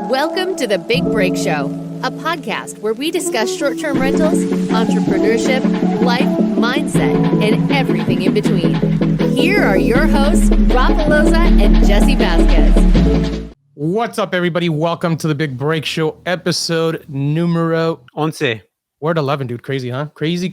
Welcome to The Big Break Show, a podcast where we discuss short-term rentals, entrepreneurship, life, mindset, and everything in between. Here are your hosts, Rob Pelosa and Jesse Vasquez. What's up, everybody? Welcome to The Big Break Show, episode numero 11. We're at 11, dude. Crazy, huh? Crazy.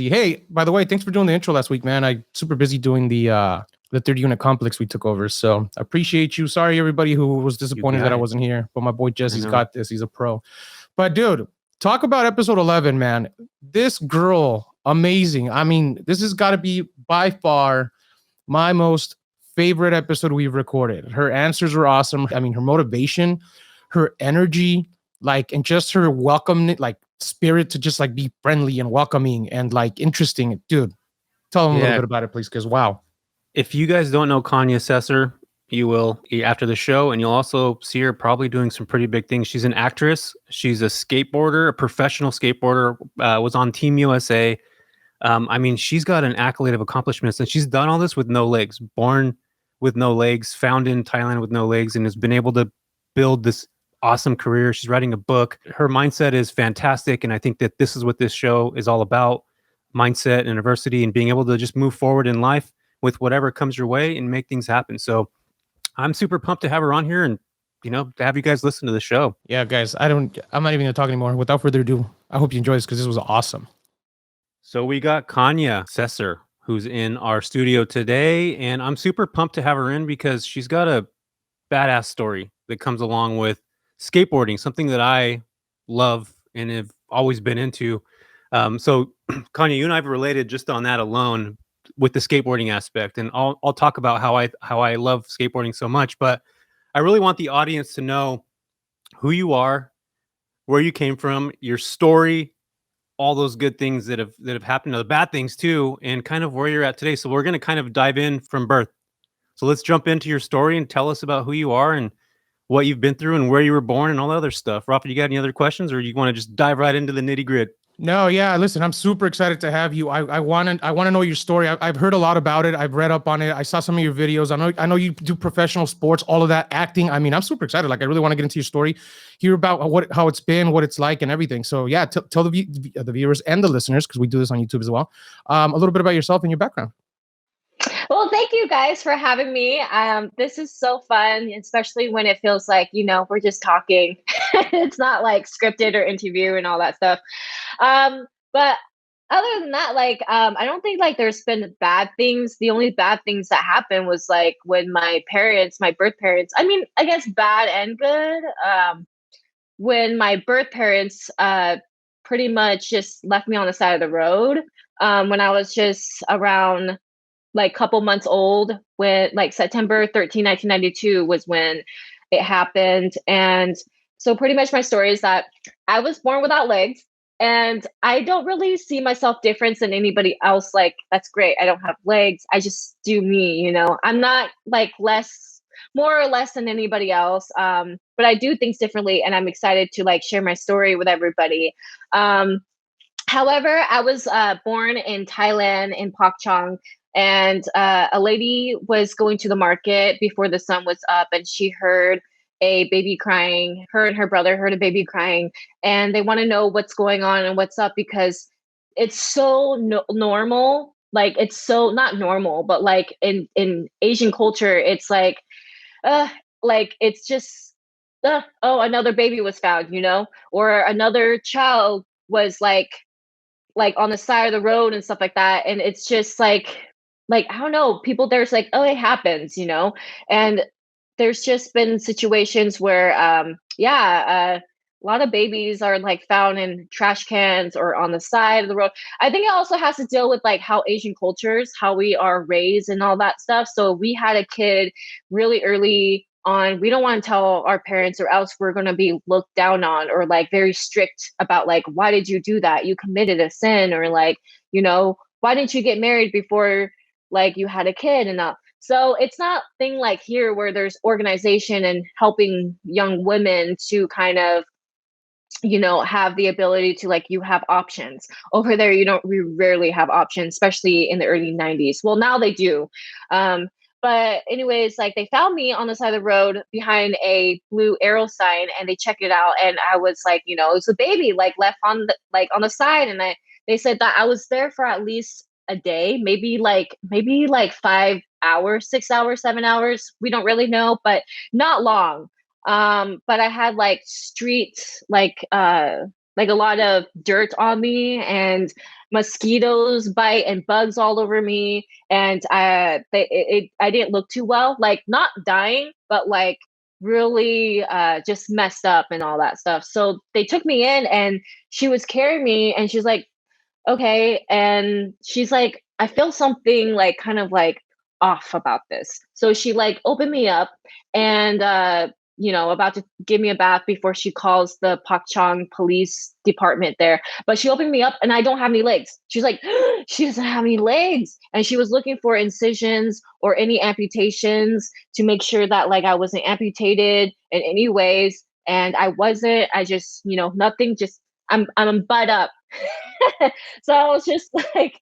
Hey, by the way, thanks for doing the intro last week, man. I super busy doing the third unit complex we took over. So I appreciate you. Sorry, everybody who was disappointed that I wasn't here, but my boy Jesse's got this. He's a pro. But dude, talk about episode 11, man. This girl, amazing. I mean, this has got to be by far my most favorite episode we've recorded. Her answers were awesome. I mean, her motivation, her energy, and just her welcome, spirit to just be friendly and welcoming and interesting. Dude, tell them a little bit about it, please, because wow. If you guys don't know Kanya Sesser, you will after the show, and you'll also see her probably doing some pretty big things. She's an actress. She's a skateboarder, a professional skateboarder, was on Team USA. I mean, she's got an accolade of accomplishments, and she's done all this with no legs, born with no legs, found in Thailand with no legs, and has been able to build this awesome career. She's writing a book. Her mindset is fantastic, and I think that this is what this show is all about: mindset and adversity, and being able to just move forward in life with whatever comes your way and make things happen. So I'm super pumped to have her on here and, to have you guys listen to the show. Yeah, guys, I'm not even gonna talk anymore. Without further ado, I hope you enjoy this because this was awesome. So we got Kanya Sesser, who's in our studio today, and I'm super pumped to have her in because she's got a badass story that comes along with skateboarding, something that I love and have always been into. So Kanya, you and I have related just on that alone with the skateboarding aspect, and I'll talk about how I love skateboarding so much, but I really want the audience to know who you are, where you came from, your story, all those good things that have happened, the bad things too, and kind of where you're at today. So we're going to kind of dive in from birth. So let's jump into your story and tell us about who you are and what you've been through and where you were born and all that other stuff. Rafa, you got any other questions, or you want to just dive right into the nitty gritty? No, yeah. Listen, I'm super excited to have you. I want to know your story. I've heard a lot about it. I've read up on it. I saw some of your videos. I know you do professional sports, all of that, acting. I mean, I'm super excited. I really want to get into your story, hear about how it's been, what it's like, and everything. So yeah, tell the viewers and the listeners, because we do this on YouTube as well, a little bit about yourself and your background. Well, thank you guys for having me. This is so fun, especially when it feels like, we're just talking. It's not scripted or interview and all that stuff. But other than that, I don't think there's been bad things. The only bad things that happened was when my birth parents, I mean, I guess bad and good. When my birth parents pretty much just left me on the side of the road when I was just around couple months old, when September 13, 1992 was when it happened. And so pretty much my story is that I was born without legs, and I don't really see myself different than anybody else. That's great. I don't have legs. I just do me, I'm not more or less than anybody else. But I do things differently, and I'm excited to share my story with everybody. However, I was born in Thailand, in Pak Chong. And a lady was going to the market before the sun was up, and she heard a baby crying. Her and her brother heard a baby crying, and they want to know what's going on and what's up, because it's so normal. It's so not normal, but in Asian culture, it's it's just, oh, another baby was found, or another child was on the side of the road and stuff like that. And it's just I don't know, people there's oh, it happens, and there's just been situations where, a lot of babies are found in trash cans or on the side of the road. I think it also has to deal with how Asian cultures, how we are raised and all that stuff. So we had a kid really early on. We don't want to tell our parents, or else we're going to be looked down on, or very strict about why did you do that? You committed a sin, or why didn't you get married before you had a kid and not. So it's not thing here where there's organization and helping young women to kind of have the ability to, like, you have options. Over there, we rarely have options, especially in the early 90s. Well, now they do. But anyways, like, they found me on the side of the road behind a blue arrow sign, and they checked it out, and I was like, it was a baby, like, left on the side. And they said that I was there for at least a day, maybe like 5 hours, 6 hours, 7 hours. We don't really know, but not long. But I had like streets, like a lot of dirt on me, and mosquitoes bite and bugs all over me. And I didn't look too well, like, not dying, but like really just messed up and all that stuff. So they took me in, and she was carrying me, and she's like, okay. And she's like, I feel something like kind of like off about this. So she like opened me up, and about to give me a bath before she calls the Pakchong police department there. But she opened me up, and I don't have any legs. She's like, she doesn't have any legs. And she was looking for incisions or any amputations to make sure that, like, I wasn't amputated in any ways. And I wasn't. I just, nothing, just I'm butt up. So I was just like,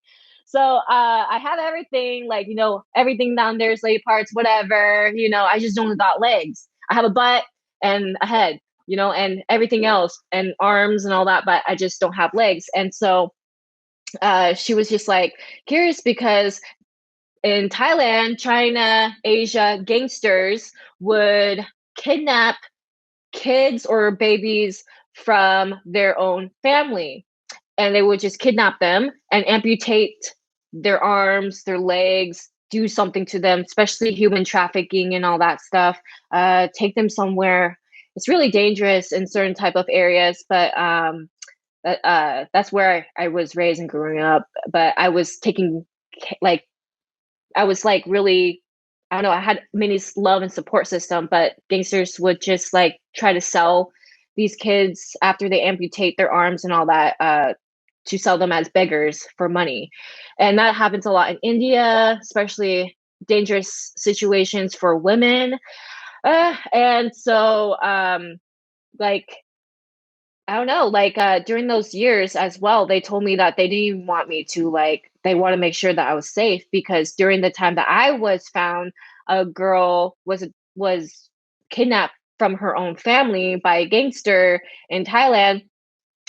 I have everything, like, everything down there, slave parts, whatever, I just don't got legs. I have a butt and a head, and everything else, and arms and all that, but I just don't have legs. And so she was just like curious, because in Thailand, China, Asia, gangsters would kidnap kids or babies from their own family, and they would just kidnap them and amputate their arms, their legs, do something to them, especially human trafficking and all that stuff. Take them somewhere. It's really dangerous in certain type of areas, but that's where I was raised and growing up. But I was taking, like, I was like really, I don't know, I had many love and support system, but gangsters would just like try to sell these kids after they amputate their arms and all that, to sell them as beggars for money. And that happens a lot in India, especially dangerous situations for women. And so, like, I don't know, like, during those years as well, they told me that they didn't even want me to, like, they want to make sure that I was safe, because during the time that I was found, a girl was kidnapped from her own family by a gangster in Thailand,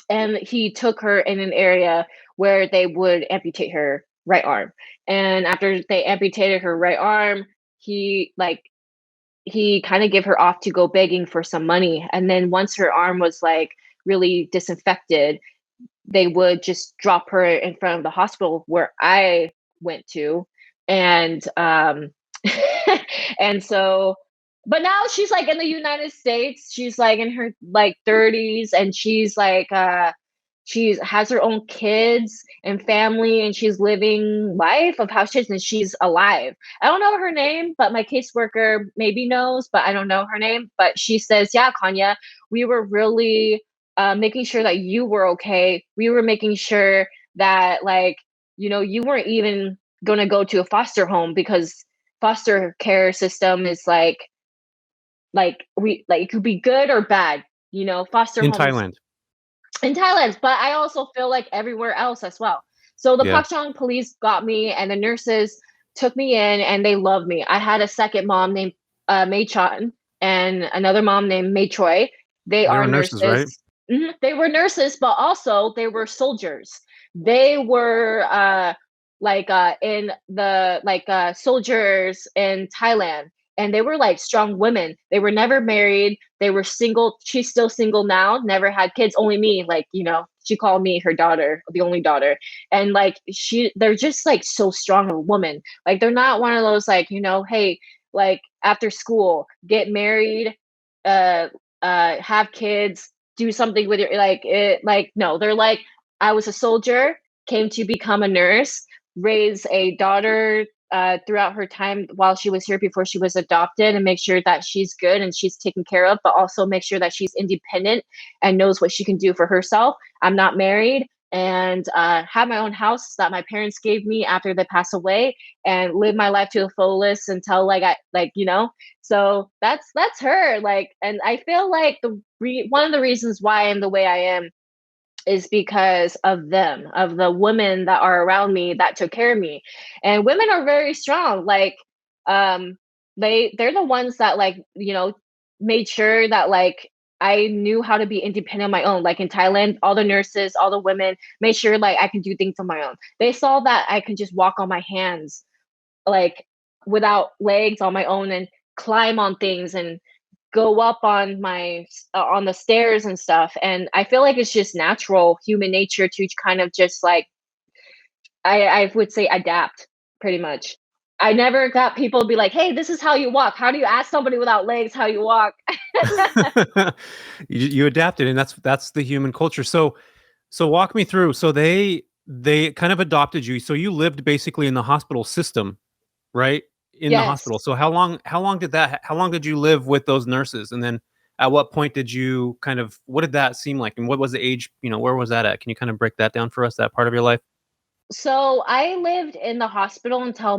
and he took her in an area where they would amputate her right arm. And after they amputated her right arm, he kind of gave her off to go begging for some money. And then once her arm was like really disinfected, they would just drop her in front of the hospital where I went to. And and so, but now she's like in the United States. She's like in her like 30s, and she's like she has her own kids and family, and she's living life of how she is, and she's alive. I don't know her name, but my caseworker maybe knows, but I don't know her name. But she says, yeah, Kanya, we were really making sure that you were okay. We were making sure that, like, you weren't even going to go to a foster home, because foster care system is like it could be good or bad, foster In homes Thailand. in Thailand, but I also feel like everywhere else as well. So the Yeah. Pakchong police got me, and the nurses took me in, and they loved me. I had a second mom named Mei Chan, and another mom named Mei Choi. They They are were nurses, right? Mhm. They were nurses, but also they were soldiers. They were in the soldiers in Thailand, and they were like strong women. They were never married. They were single. She's still single now, never had kids, only me. Like, she called me her daughter, the only daughter. And like, they're just like so strong of a woman. Like, they're not one of those, like, hey, like, after school, get married, have kids, do something with your, like, it, like, no, they're like, I was a soldier, came to become a nurse, raise a daughter throughout her time while she was here before she was adopted, and make sure that she's good and she's taken care of, but also make sure that she's independent and knows what she can do for herself. I'm not married. and have my own house that my parents gave me after they passed away, and live my life to the fullest until so that's her. Like, and I feel like one of the reasons why I'm the way I am is because of them, of the women that are around me that took care of me. And women are very strong. Like, um, they're the ones that, like, made sure that, like, I knew how to be independent on my own. Like in Thailand, all the nurses, all the women made sure like I can do things on my own. They saw that I can just walk on my hands, like without legs, on my own, and climb on things and go up on on the stairs and stuff. And I feel like it's just natural human nature to kind of just like, I would say, adapt, pretty much. I never got people to be like, hey, this is how you walk. How do you ask somebody without legs how you walk? You adapted, and that's the human culture. So walk me through. So they kind of adopted you. So you lived basically in the hospital system, right? In the Yes. hospital. So how long did you live with those nurses? And then at what point did you what did that seem like? And what was the age, where was that at? Can you kind of break that down for us, that part of your life? So I lived in the hospital until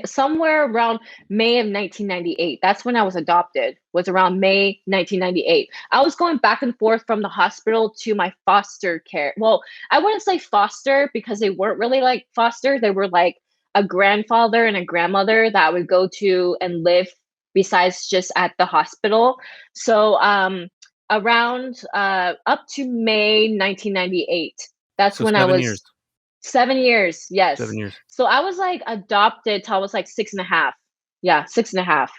somewhere around May of 1998. That's when I was adopted, was around May 1998. I was going back and forth from the hospital to my foster care. Well, I wouldn't say foster because they weren't really like foster. They were like a grandfather and a grandmother that I would go to and live besides just at the hospital. So around up to May 1998. That's So when I 7 was years. 7 years. Yes. 7 years. So I was like adopted till I was like 6.5. Yeah, 6.5.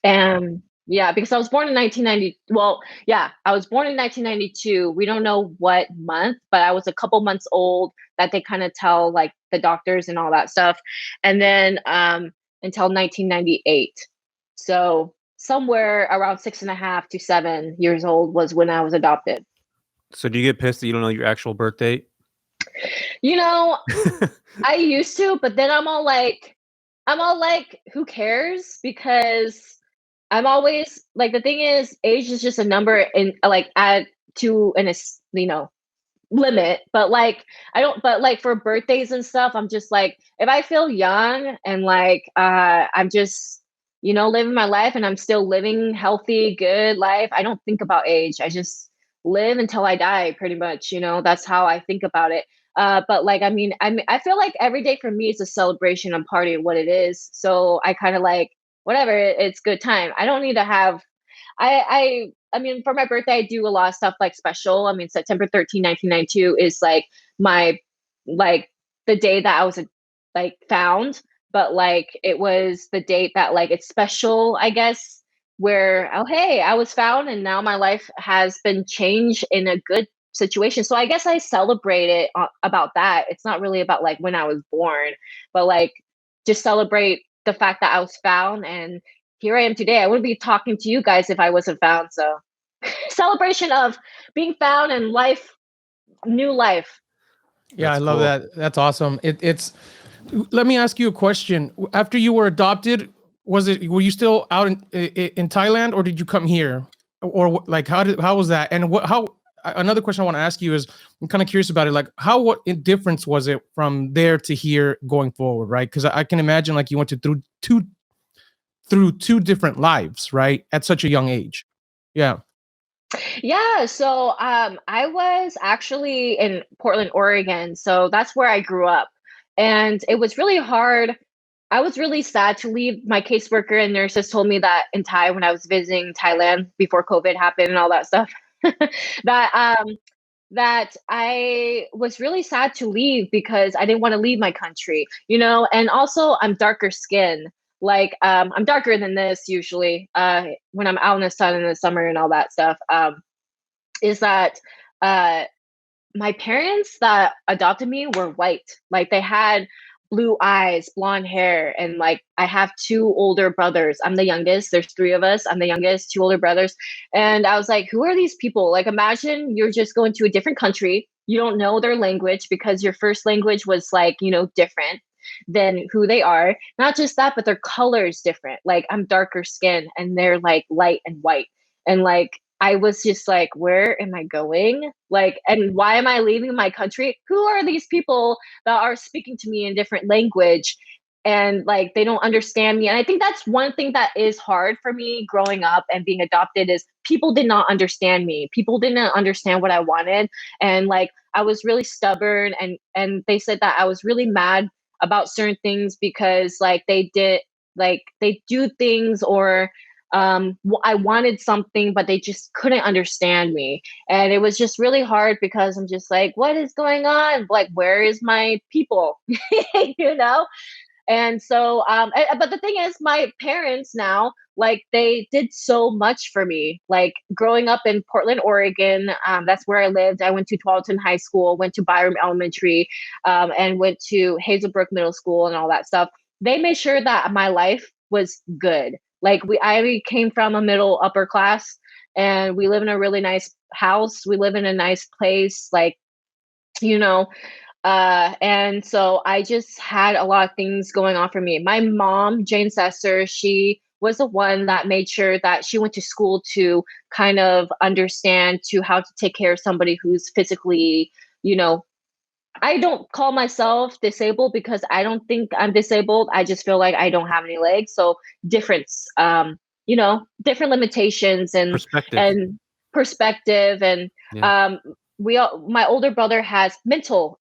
And yeah, because I was born in 1990. Well, yeah, I was born in 1992. We don't know what month, but I was a couple months old that they kind of tell like the doctors and all that stuff. And then until 1998. So somewhere around 6.5 to 7 years old was when I was adopted. So do you get pissed that you don't know your actual birth date? You know, I used to, but then I'm all like, who cares? Because I'm always like, the thing is, age is just a number and like add to limit. But like, I don't, but like for birthdays and stuff, I'm just like, if I feel young and like, I'm just, living my life and I'm still living healthy, good life, I don't think about age. I just live until I die, pretty much. That's how I think about it. But like, I feel like every day for me is a celebration and party of what it is. So I kind of like, whatever, it's good time. I don't need to have, I mean, for my birthday, I do a lot of stuff like special. I mean, September 13, 1992 is like like the day that I was like found, but like it was the date that like it's special, I guess, where, oh, hey, I was found and now my life has been changed in a good situation. So I guess I celebrate it about that. It's not really about like when I was born, but like just celebrate the fact that I was found and here I am today. I wouldn't be talking to you guys if I wasn't found. So celebration of being found and life, new life. Yeah, That's I love cool. that. That's awesome. It's. Let me ask you a question. After you were adopted, were you still out in Thailand, or did you come here, or like how was that? And another question I want to ask you is, I'm kind of curious about it. Like what difference was it from there to here going forward, right? Because I can imagine like you went through two different lives, right, at such a young age. Yeah. Yeah, so I was actually in Portland, Oregon. So that's where I grew up. And it was really hard. I was really sad to leave. My caseworker and nurses told me that in Thai when I was visiting Thailand before COVID happened and all that stuff. that that I was really sad to leave because I didn't want to leave my country, and also I'm darker skin. Like I'm darker than this usually when I'm out in the sun in the summer and all that stuff. Is that uh my parents that adopted me were white. Like they had blue eyes, blonde hair, and like I have two older brothers. I'm the youngest. There's three of us. I'm the youngest, two older brothers. And I was like, who are these people? Like imagine you're just going to a different country. You don't know their language because your first language was like, different than who they are. Not just that, but their color is different. Like I'm darker skin and they're like light and white. And like I was just like, where am I going? Like, and why am I leaving my country? Who are these people that are speaking to me in different language? And like, they don't understand me. And I think that's one thing that is hard for me growing up and being adopted is people did not understand me. People didn't understand what I wanted. And like, I was really stubborn, and they said that I was really mad about certain things because like they do things, or I wanted something, but they just couldn't understand me. And it was just really hard because I'm just like, what is going on? Like, where is my people? you know? And so, but the thing is, my parents now, like, they did so much for me. Like, growing up in Portland, Oregon, that's where I lived. I went to Tualatin High School, went to Byram Elementary, and went to Hazelbrook Middle School and all that stuff. They made sure that my life was good. Like, I came from a middle upper class, and we live in a really nice house. We live in a nice place. Like, you know, and so I just had a lot of things going on for me. My mom, Jane Sesser, she was the one that made sure that she went to school to kind of understand to how to take care of somebody who's physically, you know, I don't call myself disabled because I don't think I'm disabled. I just feel like I don't have any legs. So difference, different limitations Perspective. and perspective. And Yeah. my older brother has mental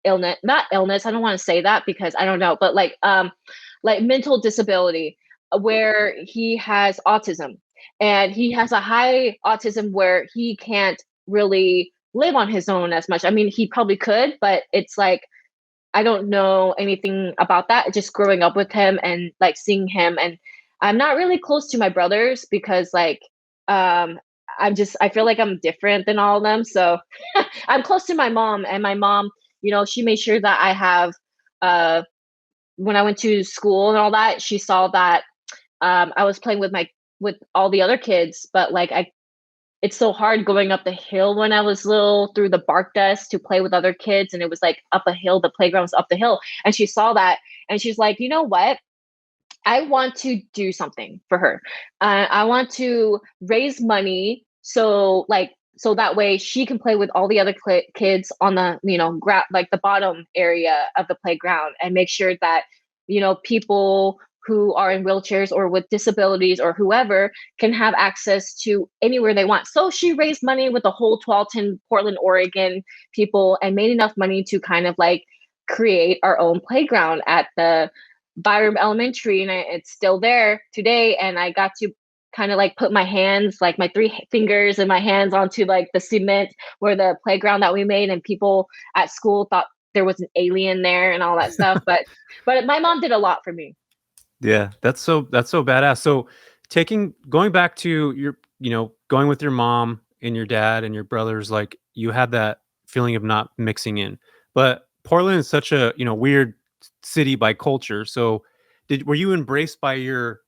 illness, not illness. I don't want to say that because I don't know, but like mental disability where he has autism, and he has a high autism where he can't really live on his own as much. I mean, he probably could, but it's like I don't know anything about that. Just growing up with him and like seeing him, and I'm not really close to my brothers because like I feel like I'm different than all of them. So I'm close to my mom, and my mom, she made sure that I have when I went to school and all that, she saw that I was playing with all the other kids, but like it's so hard going up the hill when I was little through the bark dust to play with other kids. And it was like up a hill, the playground was up the hill. And she saw that and she's like, you know what? I want to do something for her. I want to raise money so that way she can play with all the other kids on the like the bottom area of the playground, and make sure that people who are in wheelchairs or with disabilities or whoever can have access to anywhere they want. So she raised money with the whole Tualatin, Portland, Oregon people, and made enough money to kind of like create our own playground at the Byram Elementary, and it's still there today. And I got to kind of like put my hands, like my three fingers and my hands onto like the cement where the playground that we made, and people at school thought there was an alien there and all that stuff. But my mom did a lot for me. Yeah, that's so badass. So going back to your, going with your mom and your dad and your brothers, like you had that feeling of not mixing in. But Portland is such a, weird city by culture. So were you embraced by your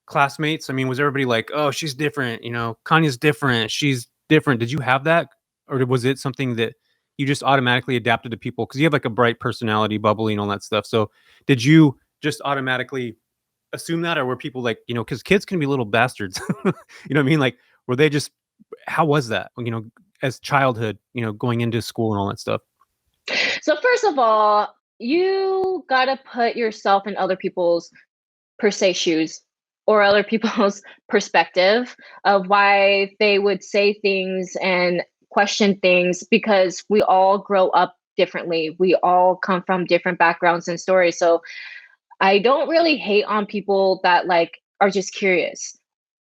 classmates? I mean, was everybody like, oh, she's different, Kanya's different, she's different. Did you have that? Or was it something that you just automatically adapted to people? Because you have like a bright personality, bubbly and all that stuff. So did you just automatically assume that, or were people like, because kids can be little bastards, you know what I mean? Like, were they just, how was that, as childhood, going into school and all that stuff? So first of all, you gotta put yourself in other people's per se shoes, or other people's perspective of why they would say things and question things, because we all grow up differently. We all come from different backgrounds and stories. So I don't really hate on people that like are just curious.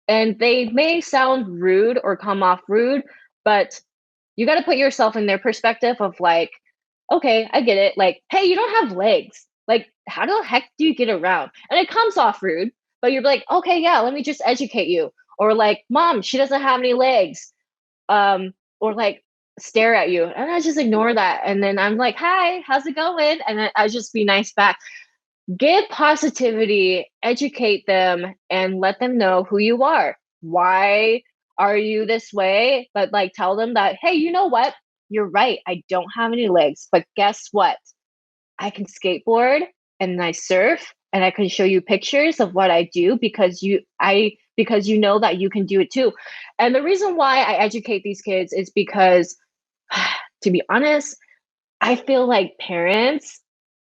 And they may sound rude or come off rude, but you got to put yourself in their perspective of like, okay, I get it. Like, hey, you don't have legs. Like, how the heck do you get around? And it comes off rude, but you're like, okay, yeah, let me just educate you. Or like, mom, she doesn't have any legs. Or like stare at you. And I just ignore that. And then I'm like, hi, how's it going? And then I just be nice back. Give positivity, educate them, and let them know who you are. Why are you this way? But like tell them that, hey, you know what? You're right. I don't have any legs, but guess what? I can skateboard and I surf and I can show you pictures of what I do because you know that you can do it too. And the reason why I educate these kids is because, to be honest, I feel like parents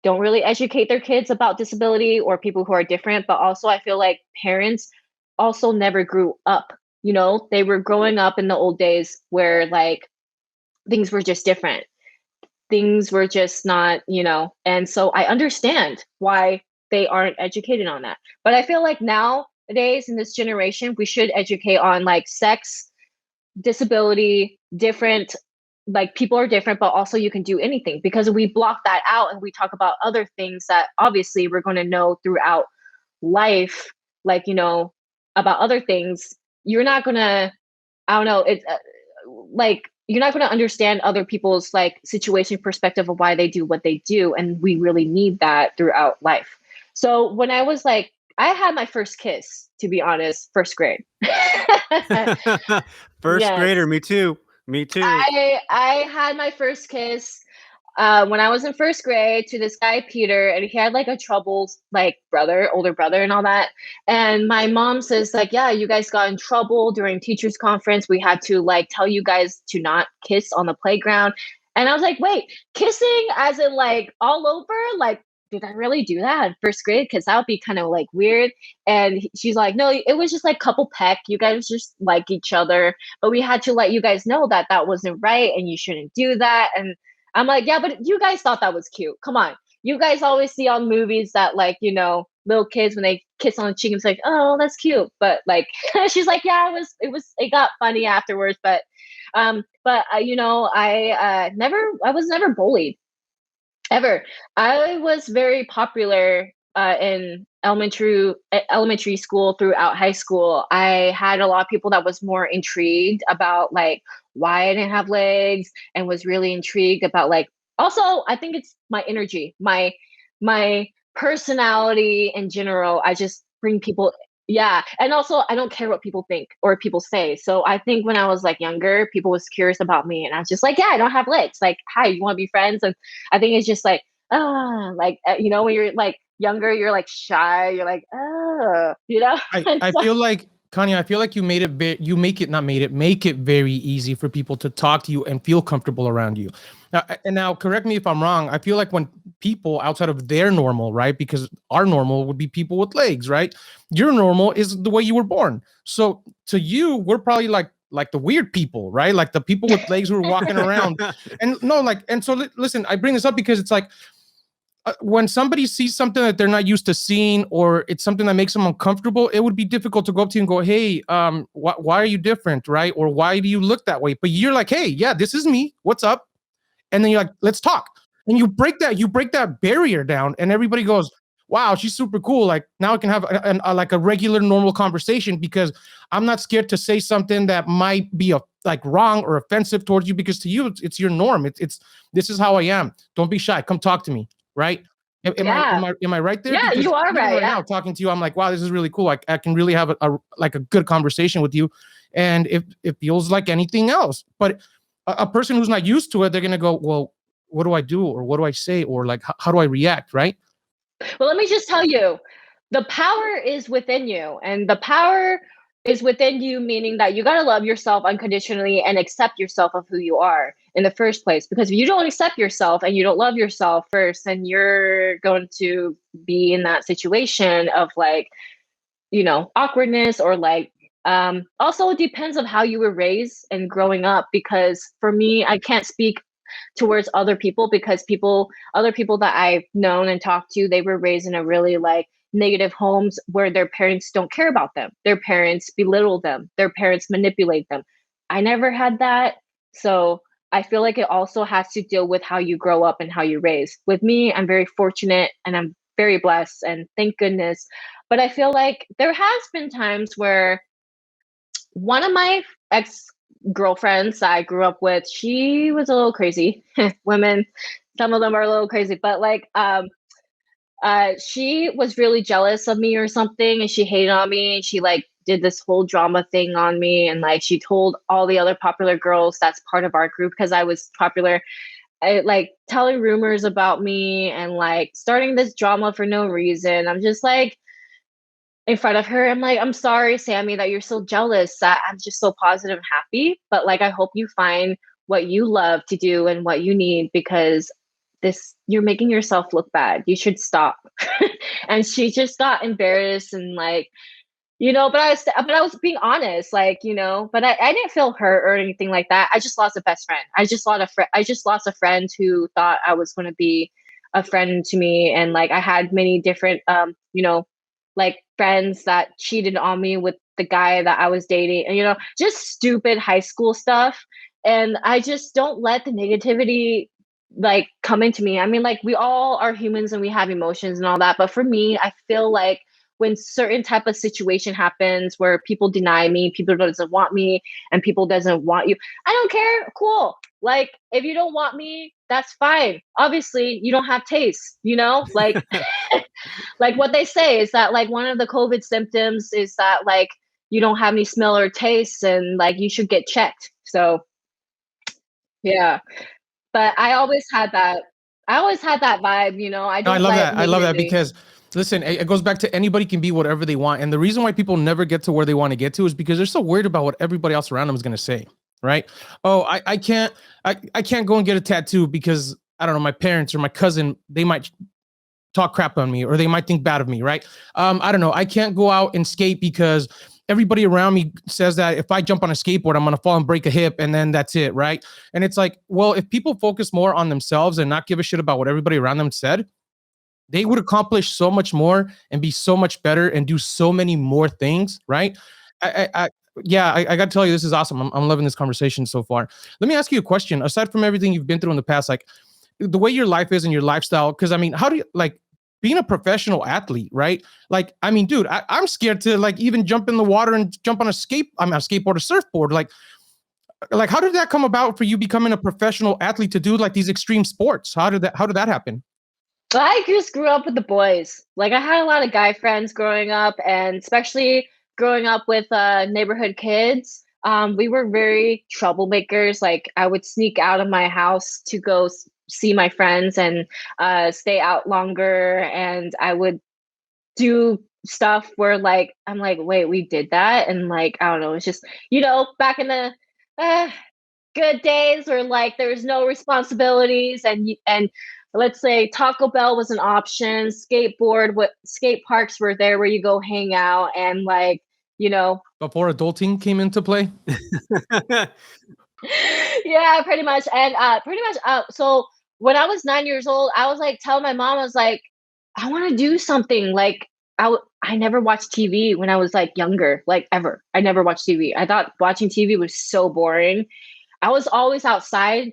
don't really educate their kids about disability or people who are different, but also I feel like parents also never grew up. You know, they were growing up in the old days where like things were just different. Things were just not, you know, and so I understand why they aren't educated on that. But I feel like nowadays in this generation, we should educate on like sex, disability, different, like people are different, but also you can do anything, because we block that out and we talk about other things that obviously we're going to know throughout life, like, you know, about other things. You're not going to, I don't know, it's like, you're not going to understand other people's like situation perspective of why they do what they do. And we really need that throughout life. So when I was like, I had my first kiss, to be honest, first grade. First Yes. grader, me too. Me too. I had my first kiss when I was in first grade to this guy, Peter, and he had like a troubled like brother, older brother and all that. And my mom says like, yeah, you guys got in trouble during teachers conference. We had to like tell you guys to not kiss on the playground. And I was like, wait, kissing as in like all over? Like, did I really do that in first grade? Because that would be kind of like weird. And she's like, no, it was just like couple peck. You guys just like each other, but we had to let you guys know that that wasn't right and you shouldn't do that. And I'm like, yeah, but you guys thought that was cute. Come on. You guys always see on movies that like, you know, little kids when they kiss on the cheek, it's like, oh, that's cute. But like, she's like, yeah, it got funny afterwards. But you know, I was never bullied ever. I was very popular in elementary school throughout high school. I had a lot of people that was more intrigued about like why I didn't have legs, and was really intrigued about like, also I think it's my energy, my personality in general. I just bring people. Yeah. And also I don't care what people think or people say. So I think when I was like younger, people was curious about me and I was just like, yeah, I don't have legs. Like, hi, you want to be friends? And I think it's just like, you know, when you're like younger, you're like shy, you're like, you know. I feel like, Kanya, I feel like you made it make it very easy for people to talk to you and feel comfortable around you. Now correct me if I'm wrong. I feel like when people outside of their normal, right? Because our normal would be people with legs, right? Your normal is the way you were born. So to you, we're probably like the weird people, right? Like the people with legs who are walking around. And no, like, and so listen, I bring this up because it's like, when somebody sees something that they're not used to seeing, or it's something that makes them uncomfortable, it would be difficult to go up to you and go, hey, why are you different, right? Or why do you look that way? But you're like, hey, yeah, this is me. What's up? And then you're like, let's talk. And you break that barrier down, and everybody goes, wow, she's super cool. Like now I can have like a regular, normal conversation because I'm not scared to say something that might be like wrong or offensive towards you, because to you, it's your norm. It's this is how I am. Don't be shy. Come talk to me. Right? Am I right there? Yeah, because you are right. Now, talking to you, I'm like, wow, this is really cool. Like I can really have a good conversation with you, and it feels like anything else. But a person who's not used to it, they're gonna go, well, what do I do, or what do I say, or like how do I react, right? Well, let me just tell you, the power is within you, and the power is within you, meaning that you got to love yourself unconditionally and accept yourself of who you are in the first place. Because if you don't accept yourself and you don't love yourself first, then you're going to be in that situation of like, you know, awkwardness, or like, also it depends on how you were raised and growing up. Because for me, I can't speak towards other people, because other people that I've known and talked to, they were raised in a really like negative homes where their parents don't care about them. Their parents belittle them. Their parents manipulate them. I never had that. So I feel like it also has to deal with how you grow up and how you raise. With me, I'm very fortunate and I'm very blessed, and thank goodness. But I feel like there has been times where one of my ex-girlfriends I grew up with, she was a little crazy. Women, some of them are a little crazy, but like she was really jealous of me or something, and she hated on me, and she like did this whole drama thing on me, and like she told all the other popular girls that's part of our group, because I was popular. like telling rumors about me and like starting this drama for no reason. I'm just like in front of her, I'm like, I'm sorry, Sammy, that you're so jealous. That I'm just so positive and happy. But like, I hope you find what you love to do and what you need, because you're making yourself look bad. You should stop. And she just got embarrassed and like, but I was being honest, like, but I didn't feel hurt or anything like that. I just lost a best friend. I just lost a friend who thought I was going to be a friend to me. And like, I had many different, like friends that cheated on me with the guy that I was dating, and, just stupid high school stuff. And I just don't let the negativity like come into me. I mean, like, we all are humans and we have emotions and all that. But for me, I feel like when certain type of situation happens where people deny me, people doesn't want me, and people doesn't want you, I don't care. Cool. Like, if you don't want me, that's fine. Obviously, you don't have taste, like, like what they say is that like one of the COVID symptoms is that like you don't have any smell or taste, and like you should get checked. So yeah, but I always had that. I always had that vibe, I No, I don't love let that. I love that negativity. because listen, it goes back to anybody can be whatever they want. And the reason why people never get to where they want to get to is because they're so worried about what everybody else around them is going to say. Right. Oh, I can't go and get a tattoo because I don't know, my parents or my cousin, they might talk crap on me or they might think bad of me. Right. I don't know. I can't go out and skate because everybody around me says that if I jump on a skateboard, I'm going to fall and break a hip and then that's it. Right. And it's like, well, if people focus more on themselves and not give a shit about what everybody around them said, they would accomplish so much more and be so much better and do so many more things. Right. I got to tell you, this is awesome. I'm loving this conversation so far. Let me ask you a question. Aside from everything you've been through in the past, like the way your life is and your lifestyle, because I mean, how do you like being a professional athlete, right? Like, I mean, dude, I'm scared to like even jump in the water and jump on a skateboard or surfboard. Like, how did that come about for you becoming a professional athlete to do like these extreme sports? How did that happen? I just grew up with the boys. Like, I had a lot of guy friends growing up, and especially growing up with neighborhood kids. We were very troublemakers. Like, I would sneak out of my house to go see my friends and stay out longer. And I would do stuff where, like, I'm like, wait, we did that? And like, I don't know. It's just, back in the good days where like there was no responsibilities, and let's say Taco Bell was an option, skate parks were there where you go hang out, and like, Before adulting came into play? yeah, pretty much. And so when I was 9 years old, I was like telling my mom, I was like, I want to do something. Like, I never watched TV when I was like younger, like ever. I never watched TV. I thought watching TV was so boring. I was always outside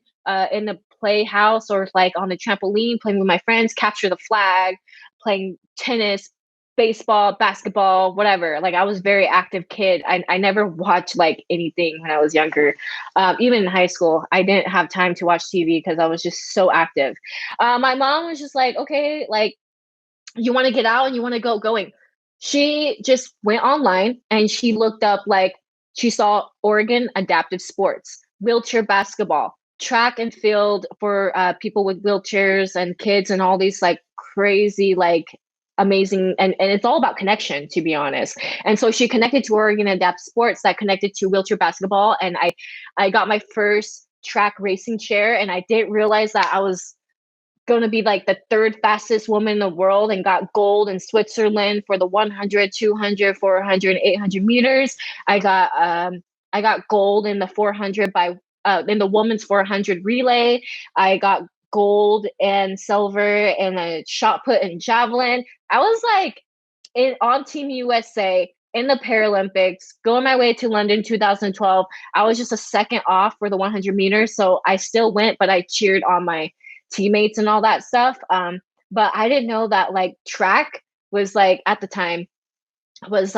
in the playhouse or like on the trampoline playing with my friends, capture the flag, playing tennis, baseball, basketball, whatever. Like, I was a very active kid. I never watched like anything when I was younger. Even in high school, I didn't have time to watch TV because I was just so active. My mom was just like, okay, like, you want to get out and you want to going. She just went online and she looked up, like, she saw Oregon adaptive sports, wheelchair basketball, track and field for people with wheelchairs and kids, and all these like crazy, like amazing. And it's all about connection, to be honest. And so she connected to Oregon adaptive sports that connected to wheelchair basketball. And I got my first track racing chair, and I didn't realize that I was going to be like the third fastest woman in the world, and got gold in Switzerland for the 100, 200, 400, and 800 meters. I got gold in the 400 in the women's 400 relay. I got gold and silver in a shot put and javelin. I was like on Team USA in the Paralympics, going my way to London 2012. I was just a second off for the 100 meters. So I still went, but I cheered on my teammates and all that stuff. But I didn't know that like track was like at the time was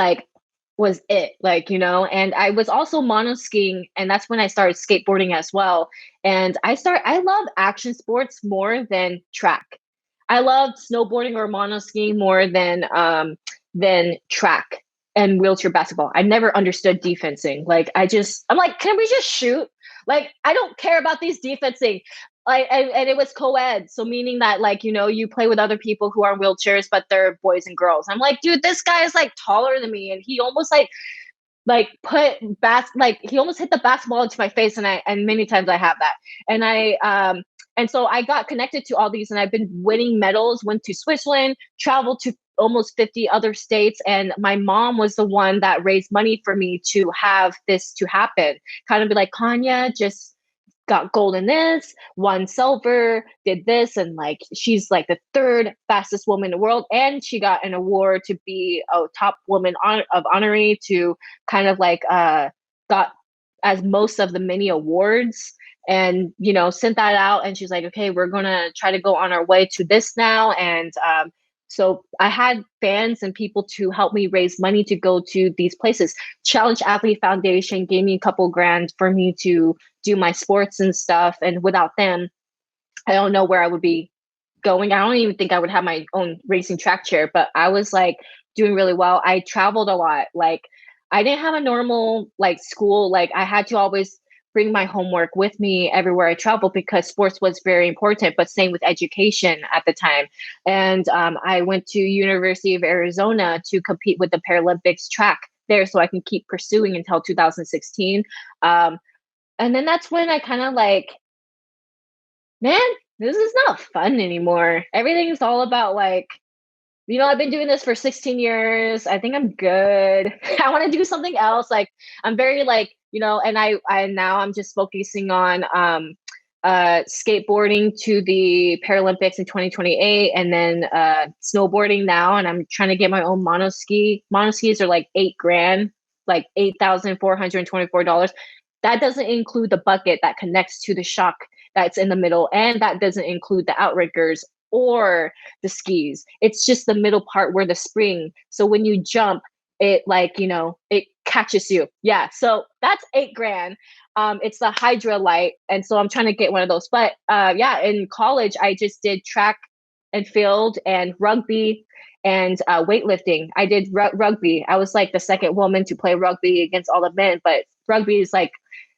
it, like, and I was also mono skiing, and that's when I started skateboarding as well. And I love action sports more than track. I loved snowboarding or mono skiing more than track and wheelchair basketball. I never understood defensing. Like, I'm like, can we just shoot? Like, I don't care about these defensing. and it was co-ed, so meaning that like, you know, you play with other people who are in wheelchairs, but they're boys and girls. I'm like, dude, this guy is like taller than me, and he almost like he almost hit the basketball into my face, and many times I have that. And so I got connected to all these, and I've been winning medals, went to Switzerland, traveled to almost 50 other states, and my mom was the one that raised money for me to have this to happen. Kind of be like, Kanya just got gold in this, won silver, did this, and like she's like the third fastest woman in the world, and she got an award to be a top woman of honorary, to kind of like got as most of the many awards, and you know, sent that out, and she's like, okay, we're gonna try to go on our way to this now. And so I had fans and people to help me raise money to go to these places. Challenge Athlete Foundation gave me a couple grand for me to do my sports and stuff. And without them, I don't know where I would be going. I don't even think I would have my own racing track chair, but I was like doing really well. I traveled a lot. Like I didn't have a normal like school. Like I had to always bring my homework with me everywhere I traveled because sports was very important, but same with education at the time. And I went to University of Arizona to compete with the Paralympics track there so I can keep pursuing until 2016. And then that's when I kind of like, man, this is not fun anymore. Everything's all about like, you know, I've been doing this for 16 years. I think I'm good. I want to do something else. Like I'm very like, you know, and I now I'm just focusing on skateboarding to the Paralympics in 2028, and then snowboarding now. And I'm trying to get my own monoski. Monoskis are like $8,000, like $8,424. That doesn't include the bucket that connects to the shock that's in the middle, and that doesn't include the outriggers or the skis. It's just the middle part where the spring. So when you jump, it like, you know, it catches you. Yeah. So that's $8,000. It's the Hydra Light. And so I'm trying to get one of those. But yeah, in college, I just did track and field and rugby and weightlifting. I did rugby. I was like the second woman to play rugby against all the men, but rugby is like,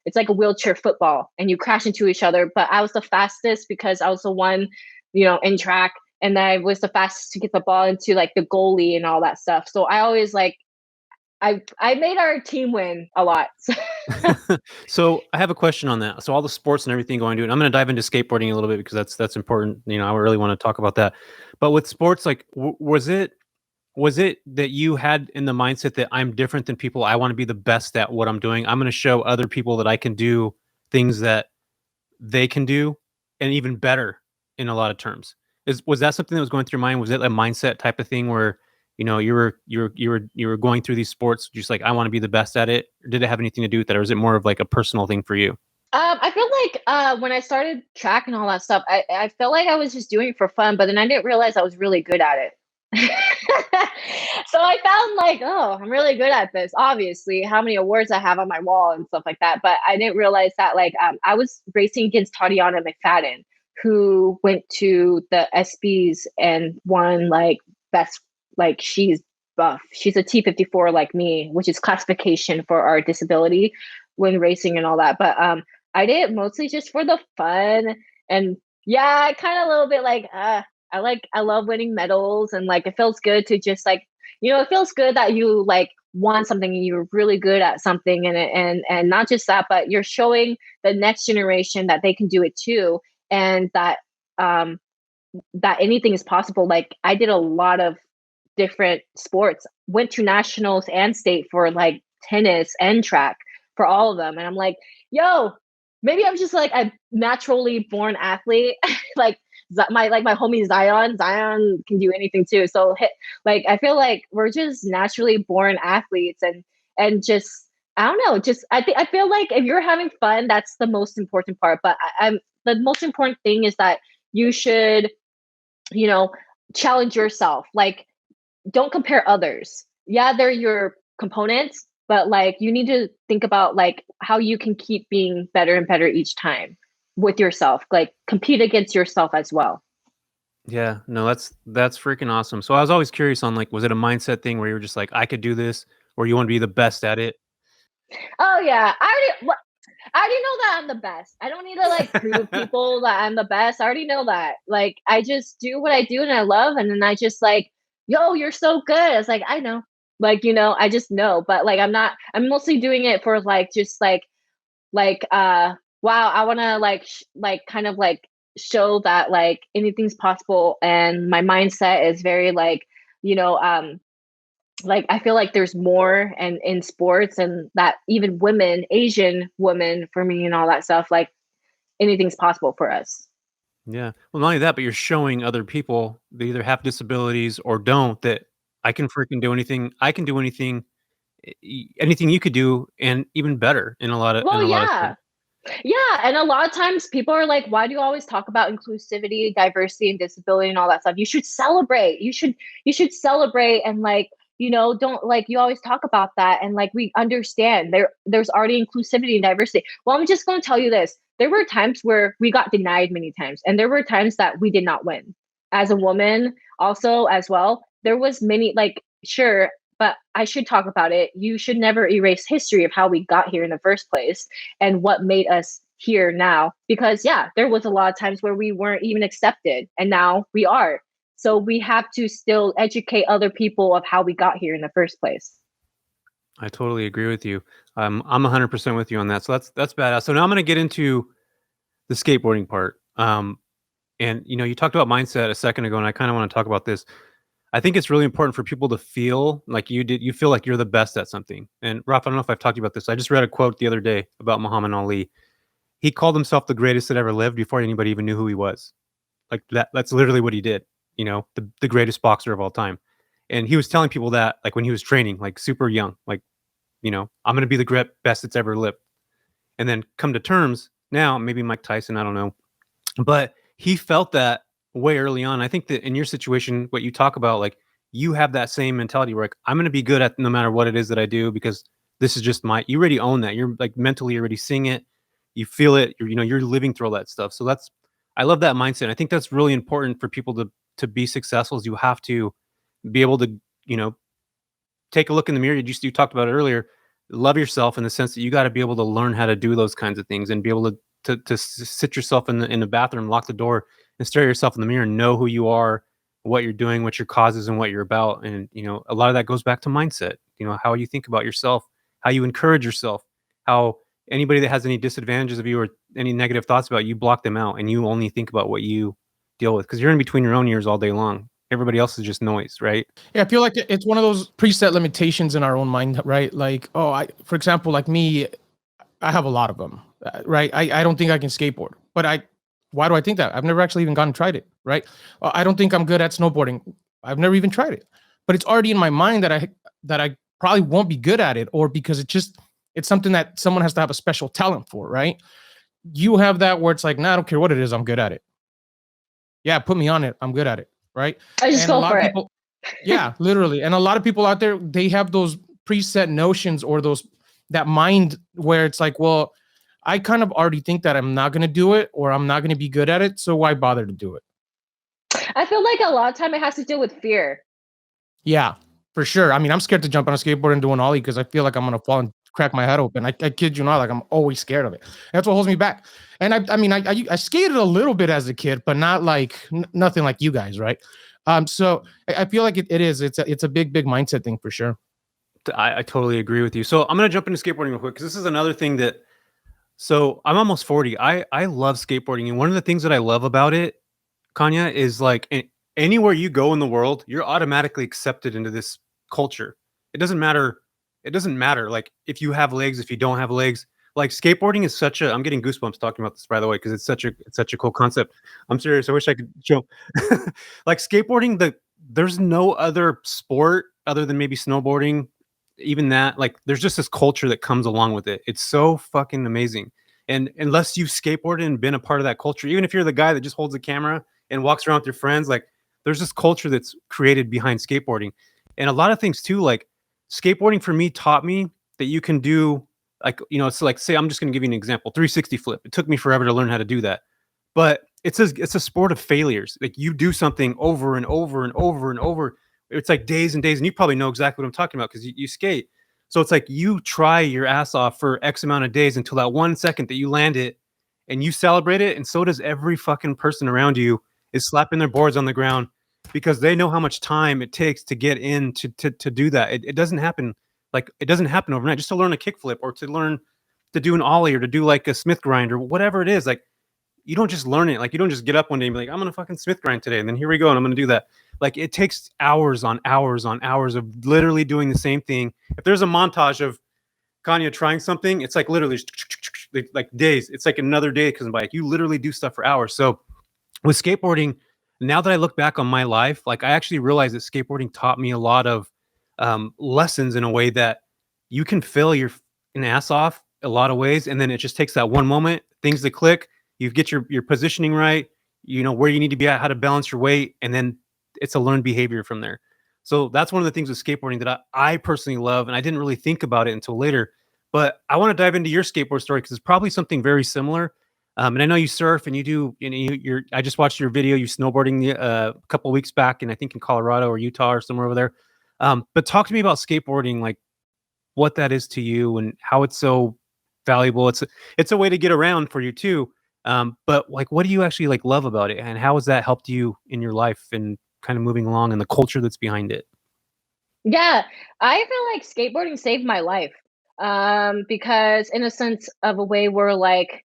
it's like a wheelchair football and you crash into each other. But I was the fastest because I was the one, you know, in track, and I was the fastest to get the ball into like the goalie and all that stuff. So I always like, I made our team win a lot. So I have a question on that. So all the sports and everything going to it, I'm going to dive into skateboarding a little bit because that's important. You know, I really want to talk about that. But with sports, like, was it that you had in the mindset that I'm different than people? I want to be the best at what I'm doing. I'm going to show other people that I can do things that they can do, and even better in a lot of terms. Was that something that was going through your mind? Was it a mindset type of thing where, you know, you were going through these sports just like, I want to be the best at it? Or did it have anything to do with that, or is it more of like a personal thing for you? I feel like when I started track and all that stuff, I felt like I was just doing it for fun, but then I didn't realize I was really good at it. So I found like, oh, I'm really good at this. Obviously, how many awards I have on my wall and stuff like that. But I didn't realize that like I was racing against Tatiana McFadden, who went to the SBs and won like best. Like she's buff. She's a T54 like me, which is classification for our disability when racing and all that. But I did it mostly just for the fun. And yeah, I kind of a little bit like I love winning medals, and like it feels good to just like, you know, it feels good that you like won something and you're really good at something, and not just that, but you're showing the next generation that they can do it too, and that that anything is possible. Like I did a lot of different sports, went to nationals and state for like tennis and track for all of them, and I'm like, yo, maybe I'm just like a naturally born athlete. Like my homie Zion can do anything too. So like I feel like we're just naturally born athletes, and just I don't know, just I feel like if you're having fun, that's the most important part. But I'm the most important thing is that you should, you know, challenge yourself. Like don't compare others. Yeah, they're your components, but like you need to think about like how you can keep being better and better each time with yourself. Like compete against yourself as well. Yeah, no, that's freaking awesome. So I was always curious on like, was it a mindset thing where you were just like, I could do this, or you want to be the best at it? Oh yeah, I already know that I'm the best. I don't need to like prove people that I'm the best. I already know that. Like I just do what I do and I love, and then I just like, yo, you're so good. It's like I know, like I just know. But like I'm not. I'm mostly doing it for like just wow, I want to like kind of like show that like anything's possible, and my mindset is very like you know like I feel like there's more and in sports, and that even women, Asian women for me and all that stuff, like anything's possible for us. Yeah. Well, not only that, but you're showing other people they either have disabilities or don't that I can freaking do anything. I can do anything, anything you could do, and even better in Well, a lot of sense. yeah. Yeah, and a lot of times people are like, "Why do you always talk about inclusivity, diversity, and disability and all that stuff? You should celebrate. You should celebrate and like, don't like you always talk about that and like we understand there's already inclusivity and diversity." Well, I'm just going to tell you this. There were times where we got denied many times, and there were times that we did not win. As a woman, also as well, there was many like sure, but I should talk about it. You should never erase history of how we got here in the first place and what made us here now. Because yeah, there was a lot of times where we weren't even accepted, and now we are. So we have to still educate other people of how we got here in the first place. I totally agree with you. I'm 100% with you on that. So that's badass. So now I'm going to get into the skateboarding part. And you talked about mindset a second ago, and I kind of want to talk about this. I think it's really important for people to feel like you did. You feel like you're the best at something. And Ralph, I don't know if I've talked to you about this. I just read a quote the other day about Muhammad Ali. He called himself the greatest that ever lived before anybody even knew who he was. Like that's literally what he did. The greatest boxer of all time. And he was telling people that like when he was training, like super young, like, I'm going to be the best that's ever lived. And then come to terms now, maybe Mike Tyson, I don't know. But he felt that way early on. I think that in your situation, what you talk about, like you have that same mentality where like, I'm going to be good at no matter what it is that I do, because this is just you already own that. You're like mentally already seeing it. You feel it. You're living through all that stuff. So I love that mindset. I think that's really important for people to be successful. Is you have to be able to, take a look in the mirror. You talked about it earlier. Love yourself in the sense that you got to be able to learn how to do those kinds of things and be able to sit yourself in the bathroom, lock the door, and stare at yourself in the mirror and know who you are, what you're doing, what your cause is, and what you're about. And a lot of that goes back to mindset. How you think about yourself, how you encourage yourself, how anybody that has any disadvantages of you or any negative thoughts about you, block them out, and you only think about what you deal with, because you're in between your own ears all day long. Everybody else is just noise, right? Yeah, I feel like it's one of those preset limitations in our own mind, right? Like, for example, like me, I have a lot of them, right? I don't think I can skateboard, but why do I think that? I've never actually even gone and tried it, right? I don't think I'm good at snowboarding. I've never even tried it, but it's already in my mind that I probably won't be good at it, or because it's something that someone has to have a special talent for, right? You have that where it's like, nah, I don't care what it is, I'm good at it. Yeah, put me on it, I'm good at it, right? I just And go for it. yeah, literally. And a lot of people out there, they have those preset notions or that mind where it's like, well, I kind of already think that I'm not going to do it or I'm not going to be good at it. So why bother to do it? I feel like a lot of time it has to do with fear. Yeah, for sure. I mean, I'm scared to jump on a skateboard and do an ollie because I feel like I'm going to fall and crack my head open. I kid you not, like I'm always scared of it. That's what holds me back. And I skated a little bit as a kid, but not like nothing like you guys, right? So I feel like it's a big mindset thing for sure. I totally agree with you. So I'm going to jump into skateboarding real quick, because this is another thing that, so I'm almost 40. I love skateboarding. And one of the things that I love about it, Kanya, is like anywhere you go in the world, you're automatically accepted into this culture. It doesn't matter. It doesn't matter. Like if you have legs, if you don't have legs, like skateboarding is I'm getting goosebumps talking about this, by the way, because it's such a cool concept. I'm serious. I wish I could show like skateboarding, there's no other sport other than maybe snowboarding. Even that, like there's just this culture that comes along with it. It's so fucking amazing. And unless you've skateboarded and been a part of that culture, even if you're the guy that just holds a camera and walks around with your friends, like there's this culture that's created behind skateboarding. And a lot of things too, like skateboarding for me taught me that you can do, like, it's like, say, I'm just going to give you an example, 360 flip. It took me forever to learn how to do that, but it's a sport of failures. Like you do something over and over and over and over. It's like days and days, and you probably know exactly what I'm talking about because you skate. So it's like you try your ass off for X amount of days until that 1 second that you land it and you celebrate it. And so does every fucking person around you is slapping their boards on the ground because they know how much time it takes to get in to do that. It doesn't happen. Like it doesn't happen overnight. Just to learn a kickflip or to learn to do an ollie or to do like a Smith grind or whatever it is. Like you don't just learn it. Like you don't just get up one day and be like, I'm going to fucking Smith grind today. And then here we go. And I'm going to do that. Like it takes hours on hours on hours of literally doing the same thing. If there's a montage of Kanya trying something, it's like literally like days. It's like another day because like you literally do stuff for hours. So with skateboarding, now that I look back on my life, like I actually realized that skateboarding taught me a lot of lessons in a way that you can fail your ass off a lot of ways. And then it just takes that one moment, things to click, you get your positioning right, you know where you need to be at, how to balance your weight, and then it's a learned behavior from there. So that's one of the things with skateboarding that I personally love. And I didn't really think about it until later, but I want to dive into your skateboard story because it's probably something very similar. And I know you surf and you do, I just watched your video, you snowboarding a couple of weeks back, and I think in Colorado or Utah or somewhere over there. But talk to me about skateboarding, like what that is to you and how it's so valuable. It's a way to get around for you too. But like, what do you actually like love about it, and how has that helped you in your life and kind of moving along and the culture that's behind it? Yeah, I feel like skateboarding saved my life. Because in a sense of a way where like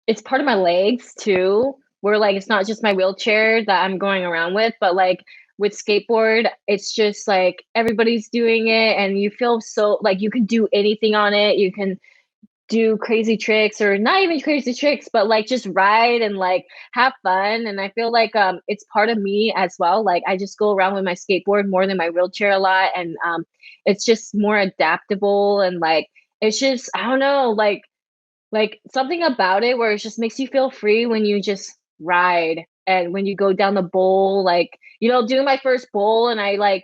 it's part of my legs too, where like it's not just my wheelchair that I'm going around with, but like with skateboard, it's just like everybody's doing it and you feel so like you can do anything on it. You can do crazy tricks or not even crazy tricks, but like just ride and like have fun. And I feel like it's part of me as well. Like I just go around with my skateboard more than my wheelchair a lot. And it's just more adaptable and like it's just I don't know, like something about it where it just makes you feel free when you just ride and when you go down the bowl, like, you know, doing my first bowl and I like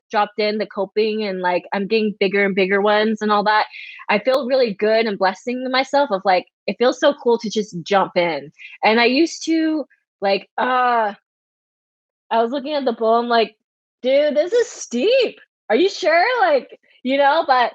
dropped in the coping and like I'm getting bigger and bigger ones and all that. I feel really good and blessing to myself of like it feels so cool to just jump in. And I used to like I was looking at the bowl, I'm like, dude, this is steep. Are you sure? Like, you know, but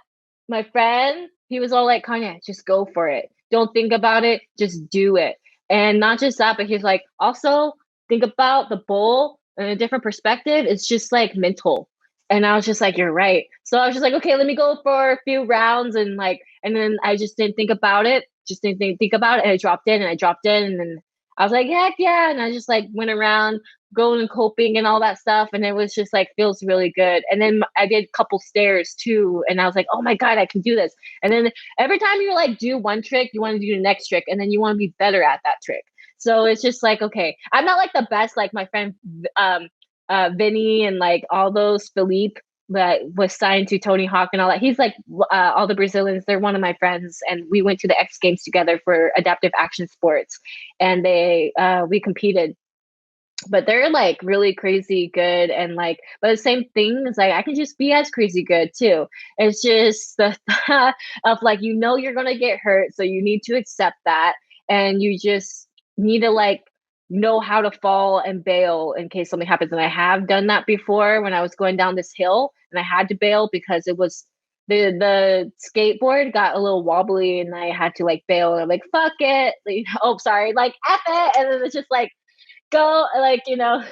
my friend, he was all like, Kanye, just go for it. Don't think about it, just do it. And not just that, but he's like, also think about the bowl in a different perspective. It's just like mental. And I was just like, you're right. So I was just like, okay, let me go for a few rounds and like, and then I just didn't think about it. Just didn't think about it. And I dropped in and I dropped in and then I was like, heck yeah. And I just like went around going and coping and all that stuff. And it was just like, feels really good. And then I did a couple stairs too. And I was like, oh my God, I can do this. And then every time you like do one trick, you want to do the next trick. And then you want to be better at that trick. So it's just like, okay, I'm not like the best, like my friend Vinny and like all those Philippe that was signed to Tony Hawk and all that. He's like all the Brazilians. They're one of my friends, and we went to the X Games together for adaptive action sports, and we competed. But they're like really crazy good, and like, but the same thing is like I can just be as crazy good too. It's just the thought of like you're gonna get hurt, so you need to accept that, and you just need to like know how to fall and bail in case something happens. And I have done that before when I was going down this hill and I had to bail because it was the skateboard got a little wobbly and I had to like bail and I'm like, fuck it. Like, oh, sorry, like F it. And then it's just like, go, like, and I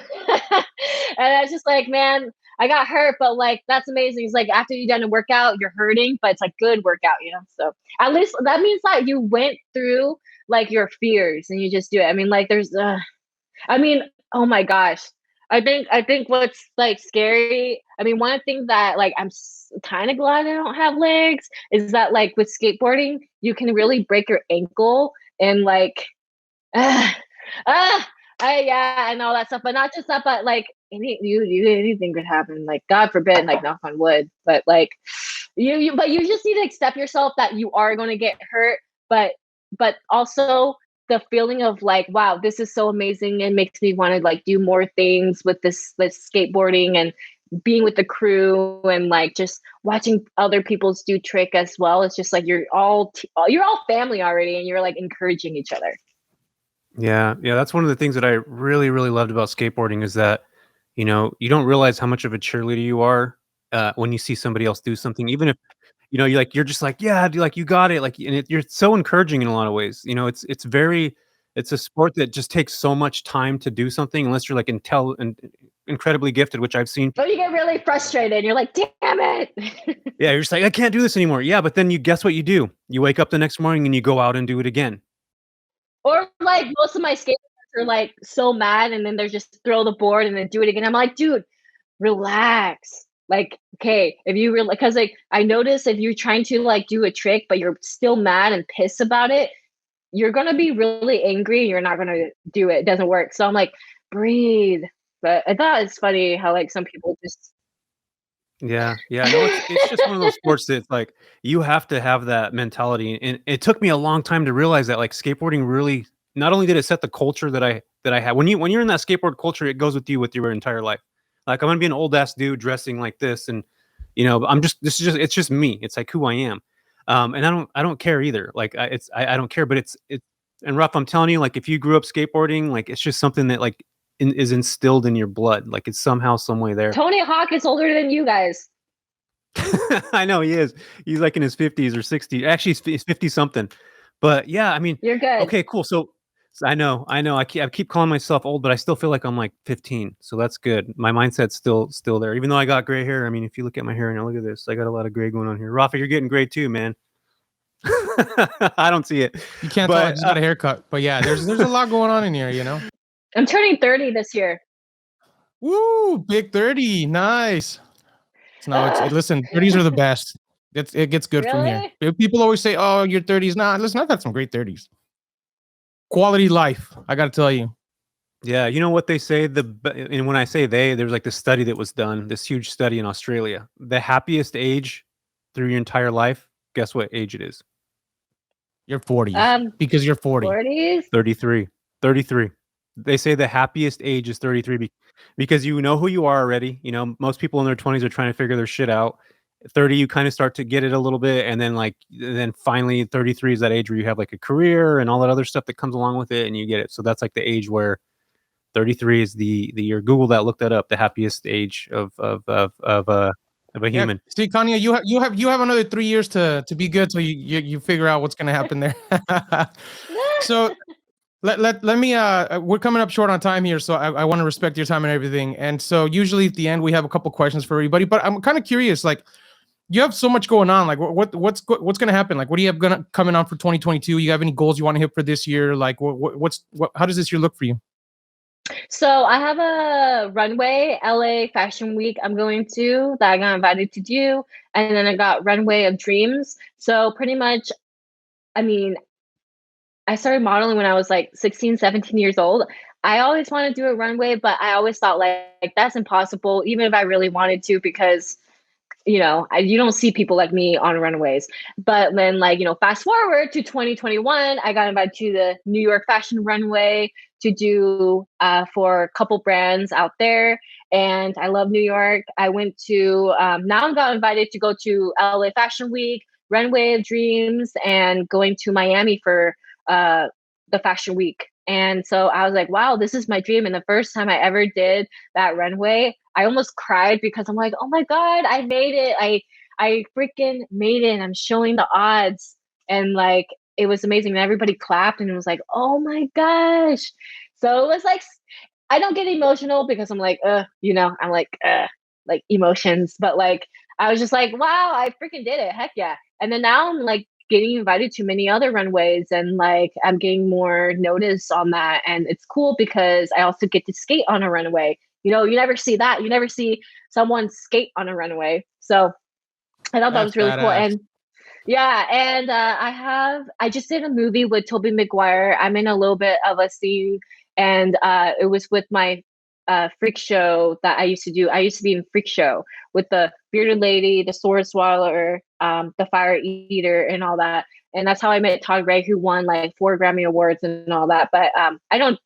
was just like, man, I got hurt, but like, that's amazing. It's like after you've done a workout, you're hurting, but it's like good workout. So at least that means that you went through like your fears and you just do it. I mean, like oh my gosh. I think what's like scary. I mean, one thing that like I'm kind of glad I don't have legs is that like with skateboarding, you can really break your ankle and like, yeah, and all that stuff. But not just that, but like anything could happen. Like God forbid, like knock on wood. But like but you just need to accept yourself that you are going to get hurt. But also the feeling of like, wow, this is so amazing and makes me want to like do more things with this skateboarding and being with the crew and like just watching other people's do trick as well. It's just like you're all family already and you're like encouraging each other. Yeah, that's one of the things that I really, really loved about skateboarding is that, you don't realize how much of a cheerleader you are when you see somebody else do something, even if you're just like, yeah, dude, like you got it, like, and you're so encouraging in a lot of ways. It's a sport that just takes so much time to do something, unless you're like incredibly gifted, which I've seen. So you get really frustrated. You're like, damn it. Yeah, you're just like, I can't do this anymore. Yeah, but then you guess what you do? You wake up the next morning and you go out and do it again. Or like most of my skaters are like so mad, and then they're just throw the board and then do it again. I'm like, dude, relax. Like, okay, if you really, because like I notice if you're trying to like do a trick, but you're still mad and pissed about it, you're gonna be really angry. And you're not gonna do it. It doesn't work. So I'm like, breathe. But I thought it's funny how like some people just Yeah, yeah. No, it's just one of those sports that's like you have to have that mentality, and it took me a long time to realize that like skateboarding really not only did it set the culture that I had. When you're in that skateboard culture, it goes with you with your entire life. Like I'm gonna be an old ass dude dressing like this, and it's just me. It's like who I am, and I don't care either. Like I don't care, but it's and Ruff, I'm telling you, like if you grew up skateboarding, like it's just something that like is instilled in your blood. Like it's somehow, some way there. Tony Hawk is older than you guys. I know he is. He's like in his 50s or 60s. Actually, he's 50 something. But yeah, I mean, You're good. okay, cool. So I know. I keep calling myself old, but I still feel like I'm like 15. So that's good. My mindset's still there, even though I got gray hair. I mean, if you look at my hair and look at this, I got a lot of gray going on here. Rafa, you're getting gray too, man. I don't see it. You can't tell I just got a haircut, but yeah, there's a lot going on in here, you know. I'm turning 30 this year. Woo, big 30, nice. No, listen, 30s are the best. It gets good from here. People always say, "Oh, your 30s." Nah, listen, I've had some great 30s. Quality life, I got to tell you. Yeah, you know what they say, and when I say there's like this study that was done, this huge study in Australia. The happiest age through your entire life, guess what age it is? You're 40. Because you're 40. 40s? 33. 33. They say the happiest age is 33 because you know who you are already. You know, most people in their 20s are trying to figure their shit out. 30, you kind of start to get it a little bit, and then finally 33 is that age where you have like a career and all that other stuff that comes along with it, and you get it. So that's like the age where 33 is the year. Google that, look that up. The happiest age of a human. See, Kanya, you have another 3 years to be good, so you figure out what's gonna happen there. So let me we're coming up short on time here, so I want to respect your time and everything. And so usually at the end we have a couple questions for everybody, but I'm kind of curious, like you have so much going on, like what's gonna happen? Like what do you have coming on for 2022? You have any goals you want to hit for this year? Like how does this year look for you? So I have a runway LA Fashion Week I'm going to that I got invited to do, and then I got Runway of Dreams. So pretty much, I mean, I started modeling when I was like 16, 17 years old. I always wanted to do a runway, but I always thought like that's impossible, even if I really wanted to, because you don't see people like me on runways. But then fast forward to 2021, I got invited to the New York Fashion Runway to do for a couple brands out there. And I love New York. I went to, now I got invited to go to LA Fashion Week, Runway of Dreams, and going to Miami for the Fashion Week. And so I was like, wow, this is my dream. And the first time I ever did that runway, I almost cried because I'm like, oh my God, I made it. I freaking made it. And I'm showing the odds. And like, it was amazing. And everybody clapped and it was like, oh my gosh. So it was like, I don't get emotional because I'm like, I'm like emotions. But like, I was just like, wow, I freaking did it. Heck yeah. And then now I'm like, getting invited to many other runways, and like I'm getting more notice on that. And it's cool because I also get to skate on a runway. You never see that. You never see someone skate on a runway. So I thought that was really cool. And yeah, and I just did a movie with Tobey Maguire. I'm in a little bit of a scene, and it was with my freak show that I used to do. I used to be in Freak Show with the bearded lady, the sword swallower, the fire eater, and all that. And that's how I met Todd Ray, who won like 4 Grammy Awards and all that. But I don't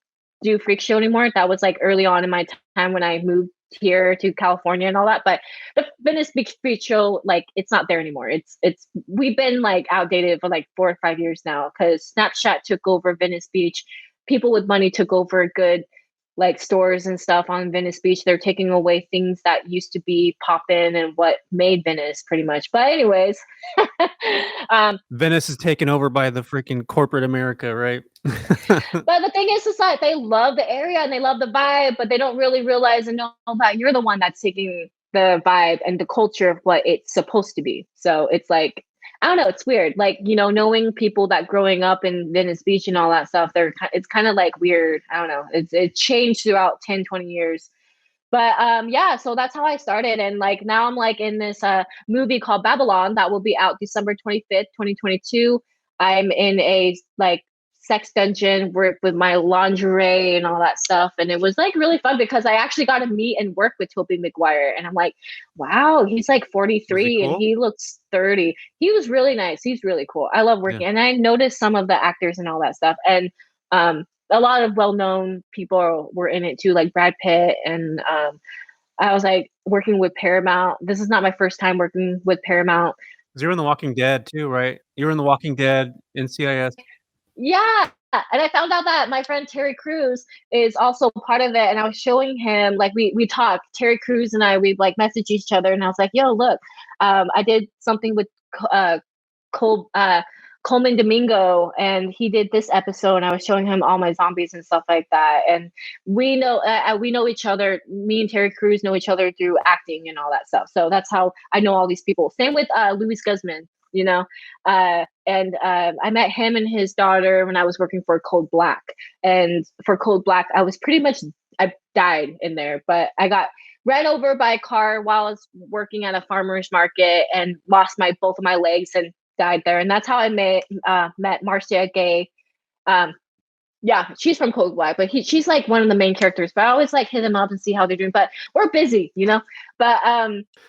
do Freak Show anymore. That was like early on in my time when I moved here to California and all that. But the Venice Beach Freak Show, like it's not there anymore. It's we've been like outdated for like 4 or 5 years now because Snapchat took over Venice Beach. People with money took over a good like stores and stuff on Venice Beach. They're taking away things that used to be poppin' and what made Venice pretty much. But anyways, Venice is taken over by the freaking corporate America, right? but the thing is like they love the area and they love the vibe, but they don't really realize and know that you're the one that's taking the vibe and the culture of what it's supposed to be. So it's like, I don't know, it's weird. Like, you know, knowing people that growing up in Venice Beach and all that stuff, it's kind of like weird. I don't know. It changed throughout 10, 20 years. But yeah, so that's how I started. And like now I'm like in this movie called Babylon that will be out December 25th, 2022. I'm in a like sex dungeon with my lingerie and all that stuff. And it was like really fun because I actually got to meet and work with Tobey Maguire. And I'm like, wow, he's like 43 cool? and he looks 30. He was really nice. He's really cool. I love working. And I noticed some of the actors and all that stuff. And a lot of well-known people were in it too, like Brad Pitt. And I was like working with Paramount. This is not my first time working with Paramount. You're in The Walking Dead too, right? You're in The Walking Dead, NCIS. Yeah. And I found out that my friend Terry Crews is also part of it. And I was showing him, like we talked, Terry Crews and I, we like messaged each other. And I was like, yo, look, I did something with Coleman Domingo, and he did this episode, and I was showing him all my zombies and stuff like that. And we know each other. Me and Terry Crews know each other through acting and all that stuff. So that's how I know all these people. Same with Luis Guzman, you know. And I met him and his daughter when I was working for Code Black. And for Code Black, I died in there, but I got ran over by a car while I was working at a farmer's market and lost both of my legs and died there. And that's how I met Marcia Gay. Yeah, she's from Code Black, but she's like one of the main characters. But I always like hit them up and see how they're doing. But we're busy, you know. But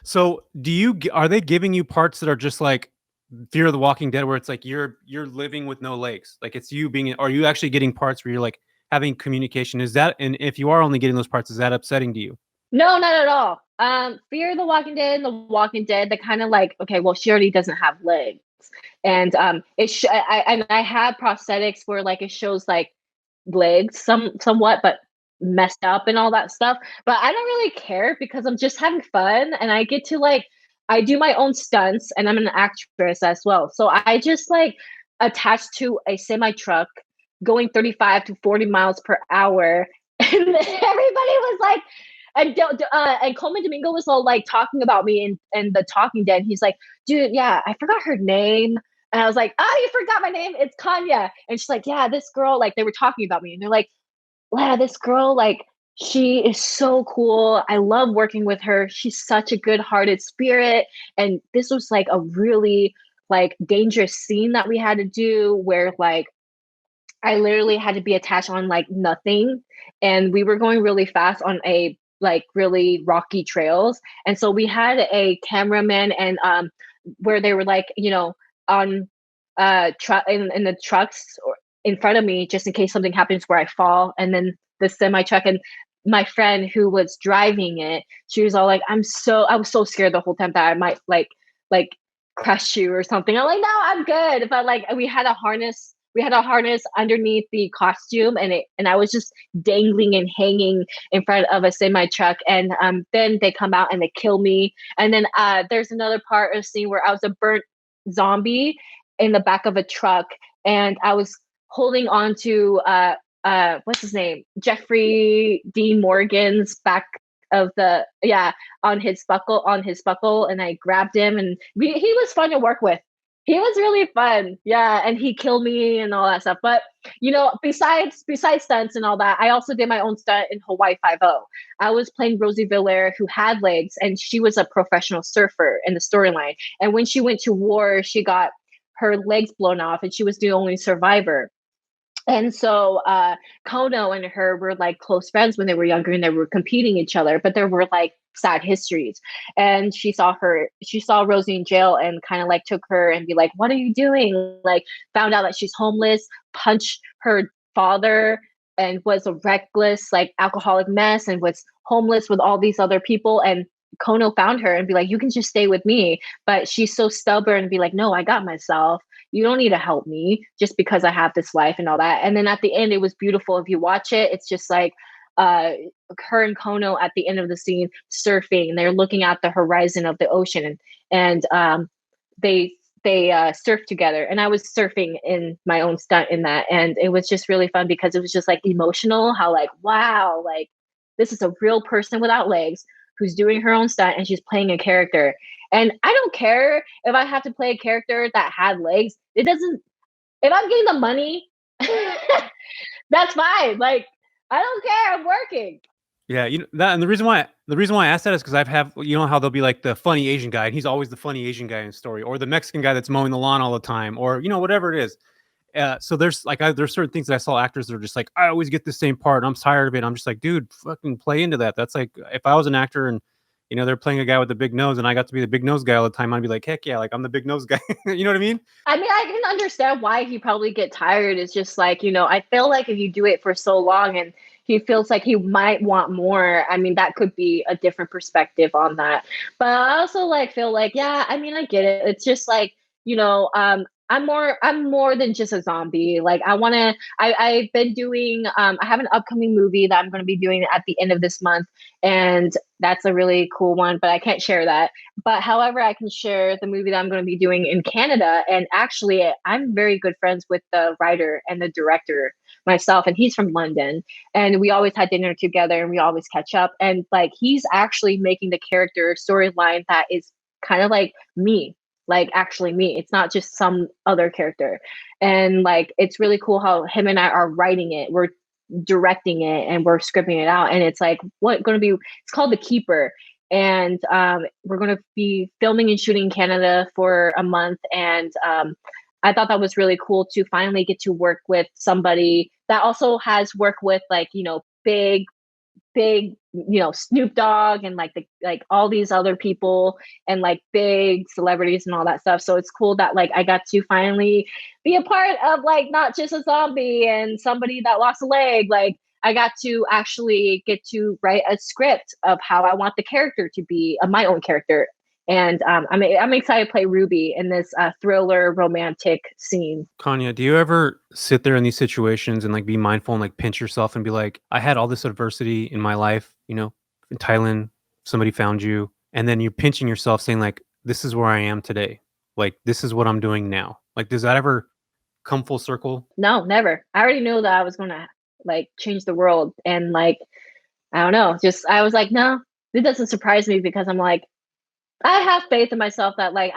so are they giving you parts that are just like Fear of the Walking Dead, where it's like you're living with no legs, like it's you being? Are you actually getting parts where you're like having communication? Is that, and if you are only getting those parts, is that upsetting to you? No, not at all. Fear of the Walking Dead and The Walking Dead, they kind of like, okay, well, she already doesn't have legs. And I had prosthetics where like it shows like legs somewhat, but messed up and all that stuff. But I don't really care because I'm just having fun and I get to like, I do my own stunts and I'm an actress as well. So I just like attached to a semi truck going 35 to 40 miles per hour. And everybody was like, and Coleman Domingo was all like talking about me and The Talking Dead. He's like, dude, yeah, I forgot her name. And I was like, oh, you forgot my name? It's Kanya. And she's like, yeah, this girl, like they were talking about me. And they're like, wow, this girl, like she is so cool. I love working with her. She's such a good-hearted spirit. And this was like a really like dangerous scene that we had to do where like I literally had to be attached on like nothing. And we were going really fast on a like really rocky trails. And so we had a cameraman and where they were like, you know, on in the trucks or in front of me just in case something happens where I fall. And then the semi truck and my friend who was driving it, she was all like, I was so scared the whole time that I might like crush you or something. I'm like, no, I'm good. But like we had a harness underneath the costume and I was just dangling and hanging in front of a semi truck. And then they come out and they kill me. And then there's another part of the scene where I was a burnt zombie in the back of a truck and I was holding on to what's his name? Jeffrey D. Morgan's back of on his buckle and I grabbed him and he was fun to work with. He was really fun. Yeah. And he killed me and all that stuff. But, you know, besides stunts and all that, I also did my own stunt in Hawaii Five-0. I was playing Rosie Villaire, who had legs, and she was a professional surfer in the storyline. And when she went to war, she got her legs blown off and she was the only survivor. And so Kono and her were like close friends when they were younger and they were competing each other, but there were like sad histories. And she saw Rosie in jail and kind of like took her and be like, what are you doing? Like found out that she's homeless, punched her father and was a reckless, like alcoholic mess and was homeless with all these other people. And Kono found her and be like, you can just stay with me. But she's so stubborn and be like, no, I got myself. You don't need to help me just because I have this life and all that. And then at the end, it was beautiful. If you watch it, it's just like her and Kono at the end of the scene surfing, and they're looking at the horizon of the ocean, and they surf together, and I was surfing in my own stunt in that, and it was just really fun because it was just like emotional, how like, wow, like this is a real person without legs who's doing her own stunt and she's playing a character. And I don't care if I have to play a character that had legs. It doesn't, if I'm getting the money, that's fine. Like, I don't care. I'm working. Yeah, you know that, and the reason why I asked that is because I've have you know how there'll be like the funny Asian guy, and he's always the funny Asian guy in the story, or the Mexican guy that's mowing the lawn all the time, or you know whatever it is. So there's like there's certain things that I saw actors that are just like, I always get the same part. I'm tired of it. I'm just like, dude, fucking play into that. That's like if I was an actor and you know they're playing a guy with a big nose and I got to be the big nose guy all the time, I'd be like, heck yeah, like I'm the big nose guy. You know what I mean? I mean, I can understand why he probably get tired. It's just like, I feel like if you do it for so long and he feels like he might want more, I mean, that could be a different perspective on that. But I also like feel like, yeah, I mean, I get it. It's just like, I'm more than just a zombie. Like I've been doing, I have an upcoming movie that I'm going to be doing at the end of this month. And that's a really cool one, but I can't share that. But however, I can share the movie that I'm going to be doing in Canada. And actually, I'm very good friends with the writer and the director myself, and he's from London. And we always had dinner together and we always catch up. And like, he's actually making the character storyline that is kind of like me, like actually me. It's not just some other character. And like, it's really cool how him and I are writing it. We're directing it and we're scripting it out, and it's like it's called The Keeper, and we're going to be filming and shooting in Canada for a month. And I thought that was really cool to finally get to work with somebody that also has worked with like big Snoop Dogg and like all these other people and like big celebrities and all that stuff. So it's cool that like I got to finally be a part of like not just a zombie and somebody that lost a leg. Like I got to actually get to write a script of how I want the character to be, my own character. And I'm excited to play Ruby in this thriller romantic scene. Kanya, do you ever sit there in these situations and like be mindful and like pinch yourself and be like, I had all this adversity in my life, you know, in Thailand, somebody found you, and then you're pinching yourself saying like, this is where I am today. Like, this is what I'm doing now. Like, does that ever come full circle? No, never. I already knew that I was going to like change the world. And like, I don't know, just, I was like, no, it doesn't surprise me because I'm like, I have faith in myself that like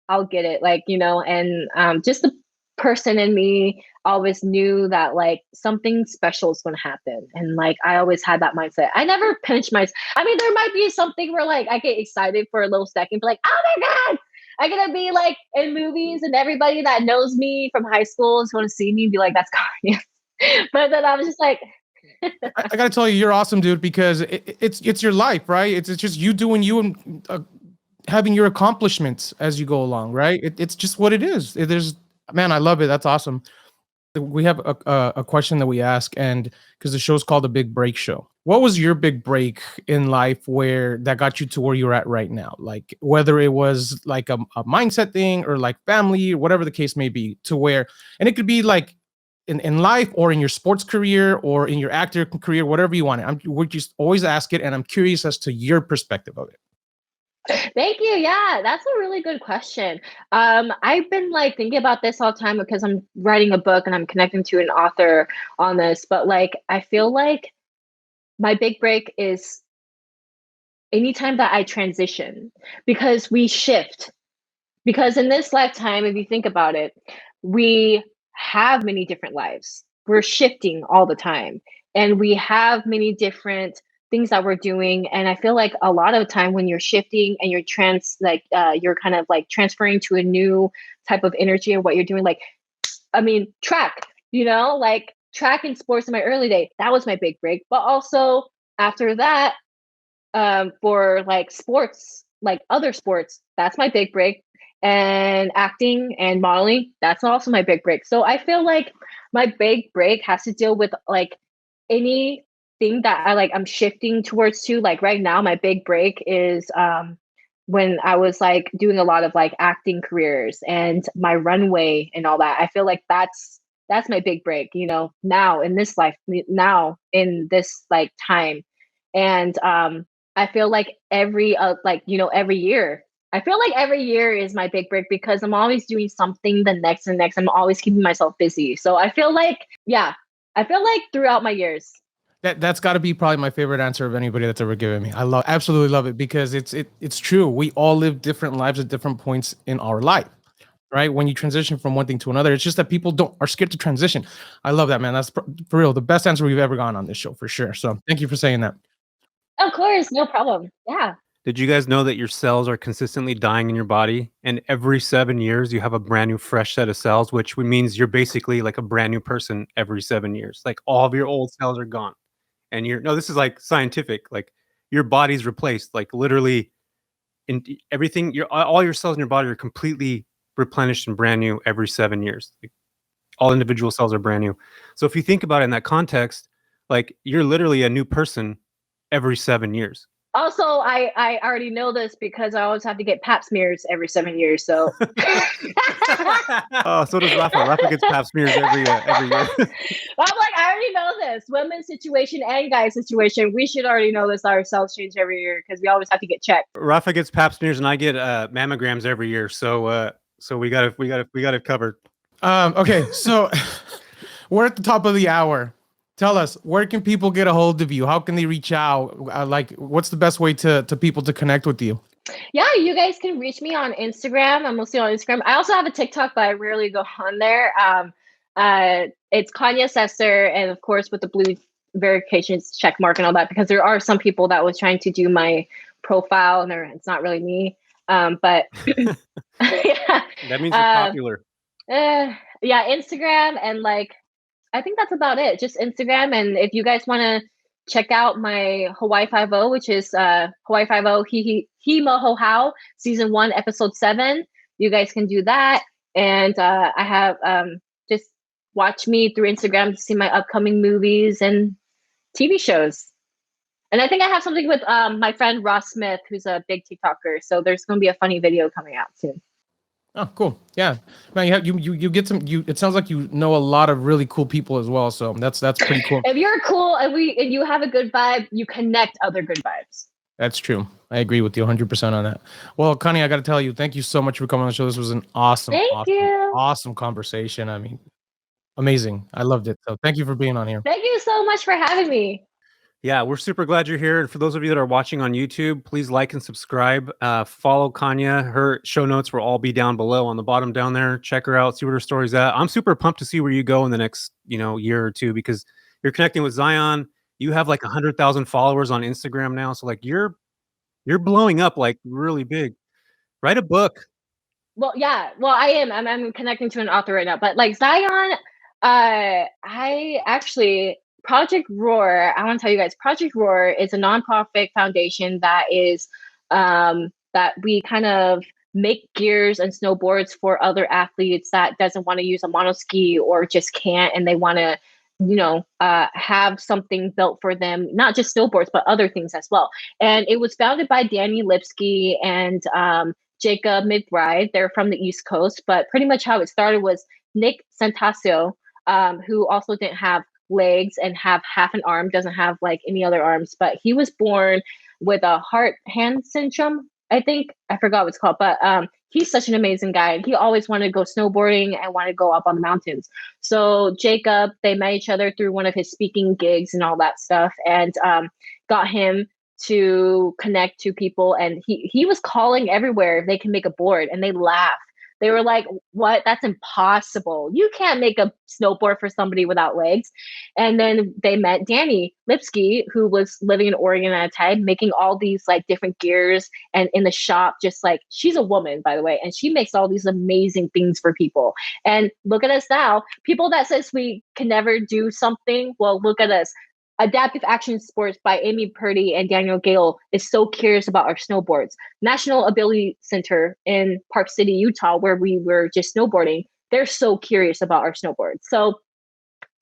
I'll get it, like, and just the person in me always knew that like something special is going to happen, and like I always had that mindset. I never pinch myself. I mean, there might be something where like I get excited for a little second, but like, oh my god, I'm gonna be like in movies, and everybody that knows me from high school is going to see me and be like, that's Kanye. But then I was just like. I gotta tell you, you're awesome, dude, because it's your life, right? It's just you doing you and having your accomplishments as you go along, right? It's just what it is. Man, I love it. That's awesome. We have a question that we ask, and because the show's called The Big Break Show. What was your big break in life that got you to where you're at right now? Like whether it was like a mindset thing or like family or whatever the case may be, and it could be like in life or in your sports career or in your actor career, whatever you want. We just always ask it, and I'm curious as to your perspective of it. Thank you. Yeah, that's a really good question. I've been like thinking about this all the time because I'm writing a book and I'm connecting to an author on this. But like, I feel like my big break is anytime that I transition, because we shift. Because in this lifetime, if you think about it, we have many different lives. We're shifting all the time, and we have many different things that we're doing. And I feel like a lot of the time when you're shifting and you're you're kind of like transferring to a new type of energy of what you're doing. Like, I mean, track, like track and sports in my early day, that was my big break. But also after that, for like sports, like other sports, that's my big break. And acting and modeling, that's also my big break. So I feel like my big break has to deal with like anything that I'm shifting towards to. Like right now, my big break is when I was like doing a lot of like acting careers and my runway and all that. I feel like that's that's my big break, you know, now in this life, now in this like time. And I feel like every every year, I feel like every year is my big break because I'm always doing something the next and next. I'm always keeping myself busy. So I feel like, yeah, I feel like throughout my years. That's got to be probably my favorite answer of anybody that's ever given me. Absolutely love it because it's true. We all live different lives at different points in our life, right? When you transition from one thing to another, it's just that people are scared to transition. I love that, man. That's for real the best answer we've ever gotten on this show for sure. So thank you for saying that. Of course, no problem. Yeah. Did you guys know that your cells are consistently dying in your body, and every 7 years you have a brand new fresh set of cells, which means you're basically like a brand new person every 7 years. Like all of your old cells are gone, and this is like scientific. Like your body's replaced, like literally, in everything. All your cells in your body are completely replenished and brand new every 7 years. Like, all individual cells are brand new. So if you think about it in that context, like you're literally a new person every 7 years. Also, I already know this because I always have to get pap smears every 7 years. So, oh, so does Rafa. Rafa gets pap smears every year. I'm like, I already know this. Women's situation and guys' situation, we should already know this. Our cells change every year because we always have to get checked. Rafa gets pap smears and I get mammograms every year. So we got it covered. Okay, so we're at the top of the hour. Tell us, where can people get a hold of you? How can they reach out? What's the best way to people to connect with you? Yeah, you guys can reach me on Instagram. I'm mostly on Instagram. I also have a TikTok, but I rarely go on there. It's Kanya Sesser, and of course with the blue verifications check mark and all that, because there are some people that was trying to do my profile and it's not really me. But yeah, that means you're popular. Yeah, Instagram and like. I think that's about it. Just Instagram. And if you guys want to check out my Hawaii 5-0, which is Hawaii 5-0 He Moho How season 1, episode 7, you guys can do that. And I have just watch me through Instagram to see my upcoming movies and TV shows. And I think I have something with my friend Ross Smith, who's a big TikToker. So there's going to be a funny video coming out soon. Oh, cool. Yeah, man, you get some. It sounds like you know a lot of really cool people as well. So that's pretty cool. If you're cool and you have a good vibe, you connect other good vibes. That's true. I agree with you 100% on that. Well, Connie, I got to tell you, thank you so much for coming on the show. This was an awesome conversation. I mean, amazing. I loved it. So thank you for being on here. Thank you so much for having me. Yeah, we're super glad you're here. And for those of you that are watching on YouTube, please like and subscribe. Follow Kanya. Her show notes will all be down below on the bottom down there. Check her out. See what her story's at. I'm super pumped to see where you go in the next year or two, because you're connecting with Zion. You have like 100,000 followers on Instagram now. So like you're blowing up like really big. Write a book. Well, yeah. Well, I am. I'm connecting to an author right now. But like Zion, I actually... Project Roar, I want to tell you guys, Project Roar is a nonprofit foundation that is that we kind of make gears and snowboards for other athletes that doesn't want to use a monoski or just can't, and they want to have something built for them, not just snowboards but other things as well. And it was founded by Danny Lipsky and Jacob McBride. They're from the East Coast, but pretty much how it started was Nick Santasio, who also didn't have legs and have half an arm, doesn't have like any other arms, but he was born with a heart-hand syndrome. I forgot what it's called, but he's such an amazing guy, and he always wanted to go snowboarding and wanted to go up on the mountains. So Jacob, they met each other through one of his speaking gigs and all that stuff, and got him to connect to people. And he was calling everywhere if they can make a board, and they laughed. They were like, what? That's impossible. You can't make a snowboard for somebody without legs. And then they met Danny Lipsky, who was living in Oregon at a time, making all these like different gears and in the shop, just like, she's a woman, by the way, and she makes all these amazing things for people. And look at us now. People that says we can never do something, well, look at us. Adaptive Action Sports by Amy Purdy and Daniel Gale is so curious about our snowboards. National Ability Center in Park City, Utah, where we were just snowboarding, they're so curious about our snowboards. So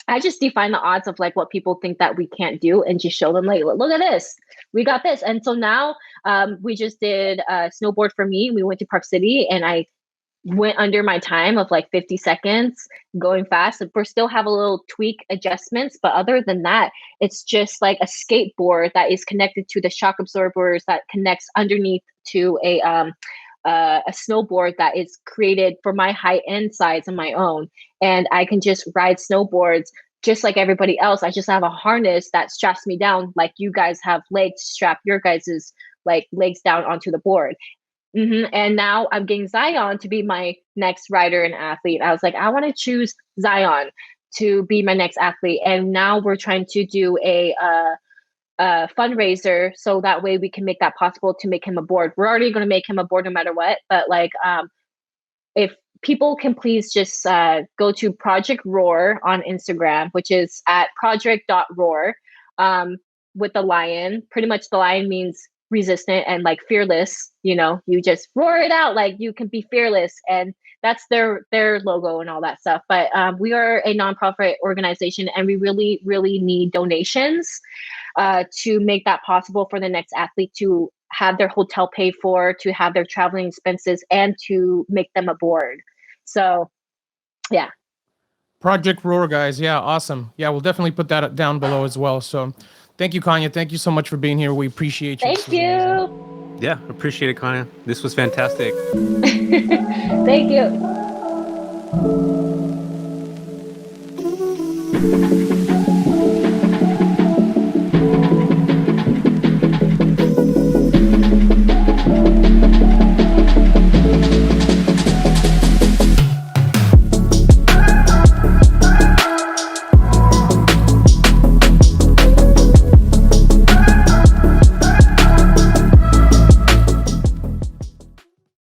I just define the odds of like what people think that we can't do and just show them like, look at this, we got this. And so now we just did a snowboard for me. We went to Park City and I went under my time of like 50 seconds going fast. We still have a little tweak adjustments, but other than that, it's just like a skateboard that is connected to the shock absorbers that connects underneath to a snowboard that is created for my height and size and my own. And I can just ride snowboards just like everybody else. I just have a harness that straps me down, like you guys have legs to strap your guys's like legs down onto the board. And now I'm getting Zion to be my next rider and athlete. I was like, I want to choose Zion to be my next athlete. And now we're trying to do a fundraiser so that way we can make that possible to make him a board. We're already going to make him a board no matter what. But like, if people can please just go to Project Roar on Instagram, which is at project.roar with the lion. Pretty much the lion means resistant and like fearless. You know, you just roar it out, like you can be fearless. And that's their logo and all that stuff. But we are a nonprofit organization and we really, really need donations to make that possible for the next athlete to have their hotel paid for, to have their traveling expenses, and to make them a board. So, yeah. Project Roar, guys. Yeah, awesome. Yeah, we'll definitely put that down below as well. So thank you, Kanya. Thank you so much for being here. We appreciate you. Thank you. Yeah, appreciate it, Kanya. This was fantastic. Thank you.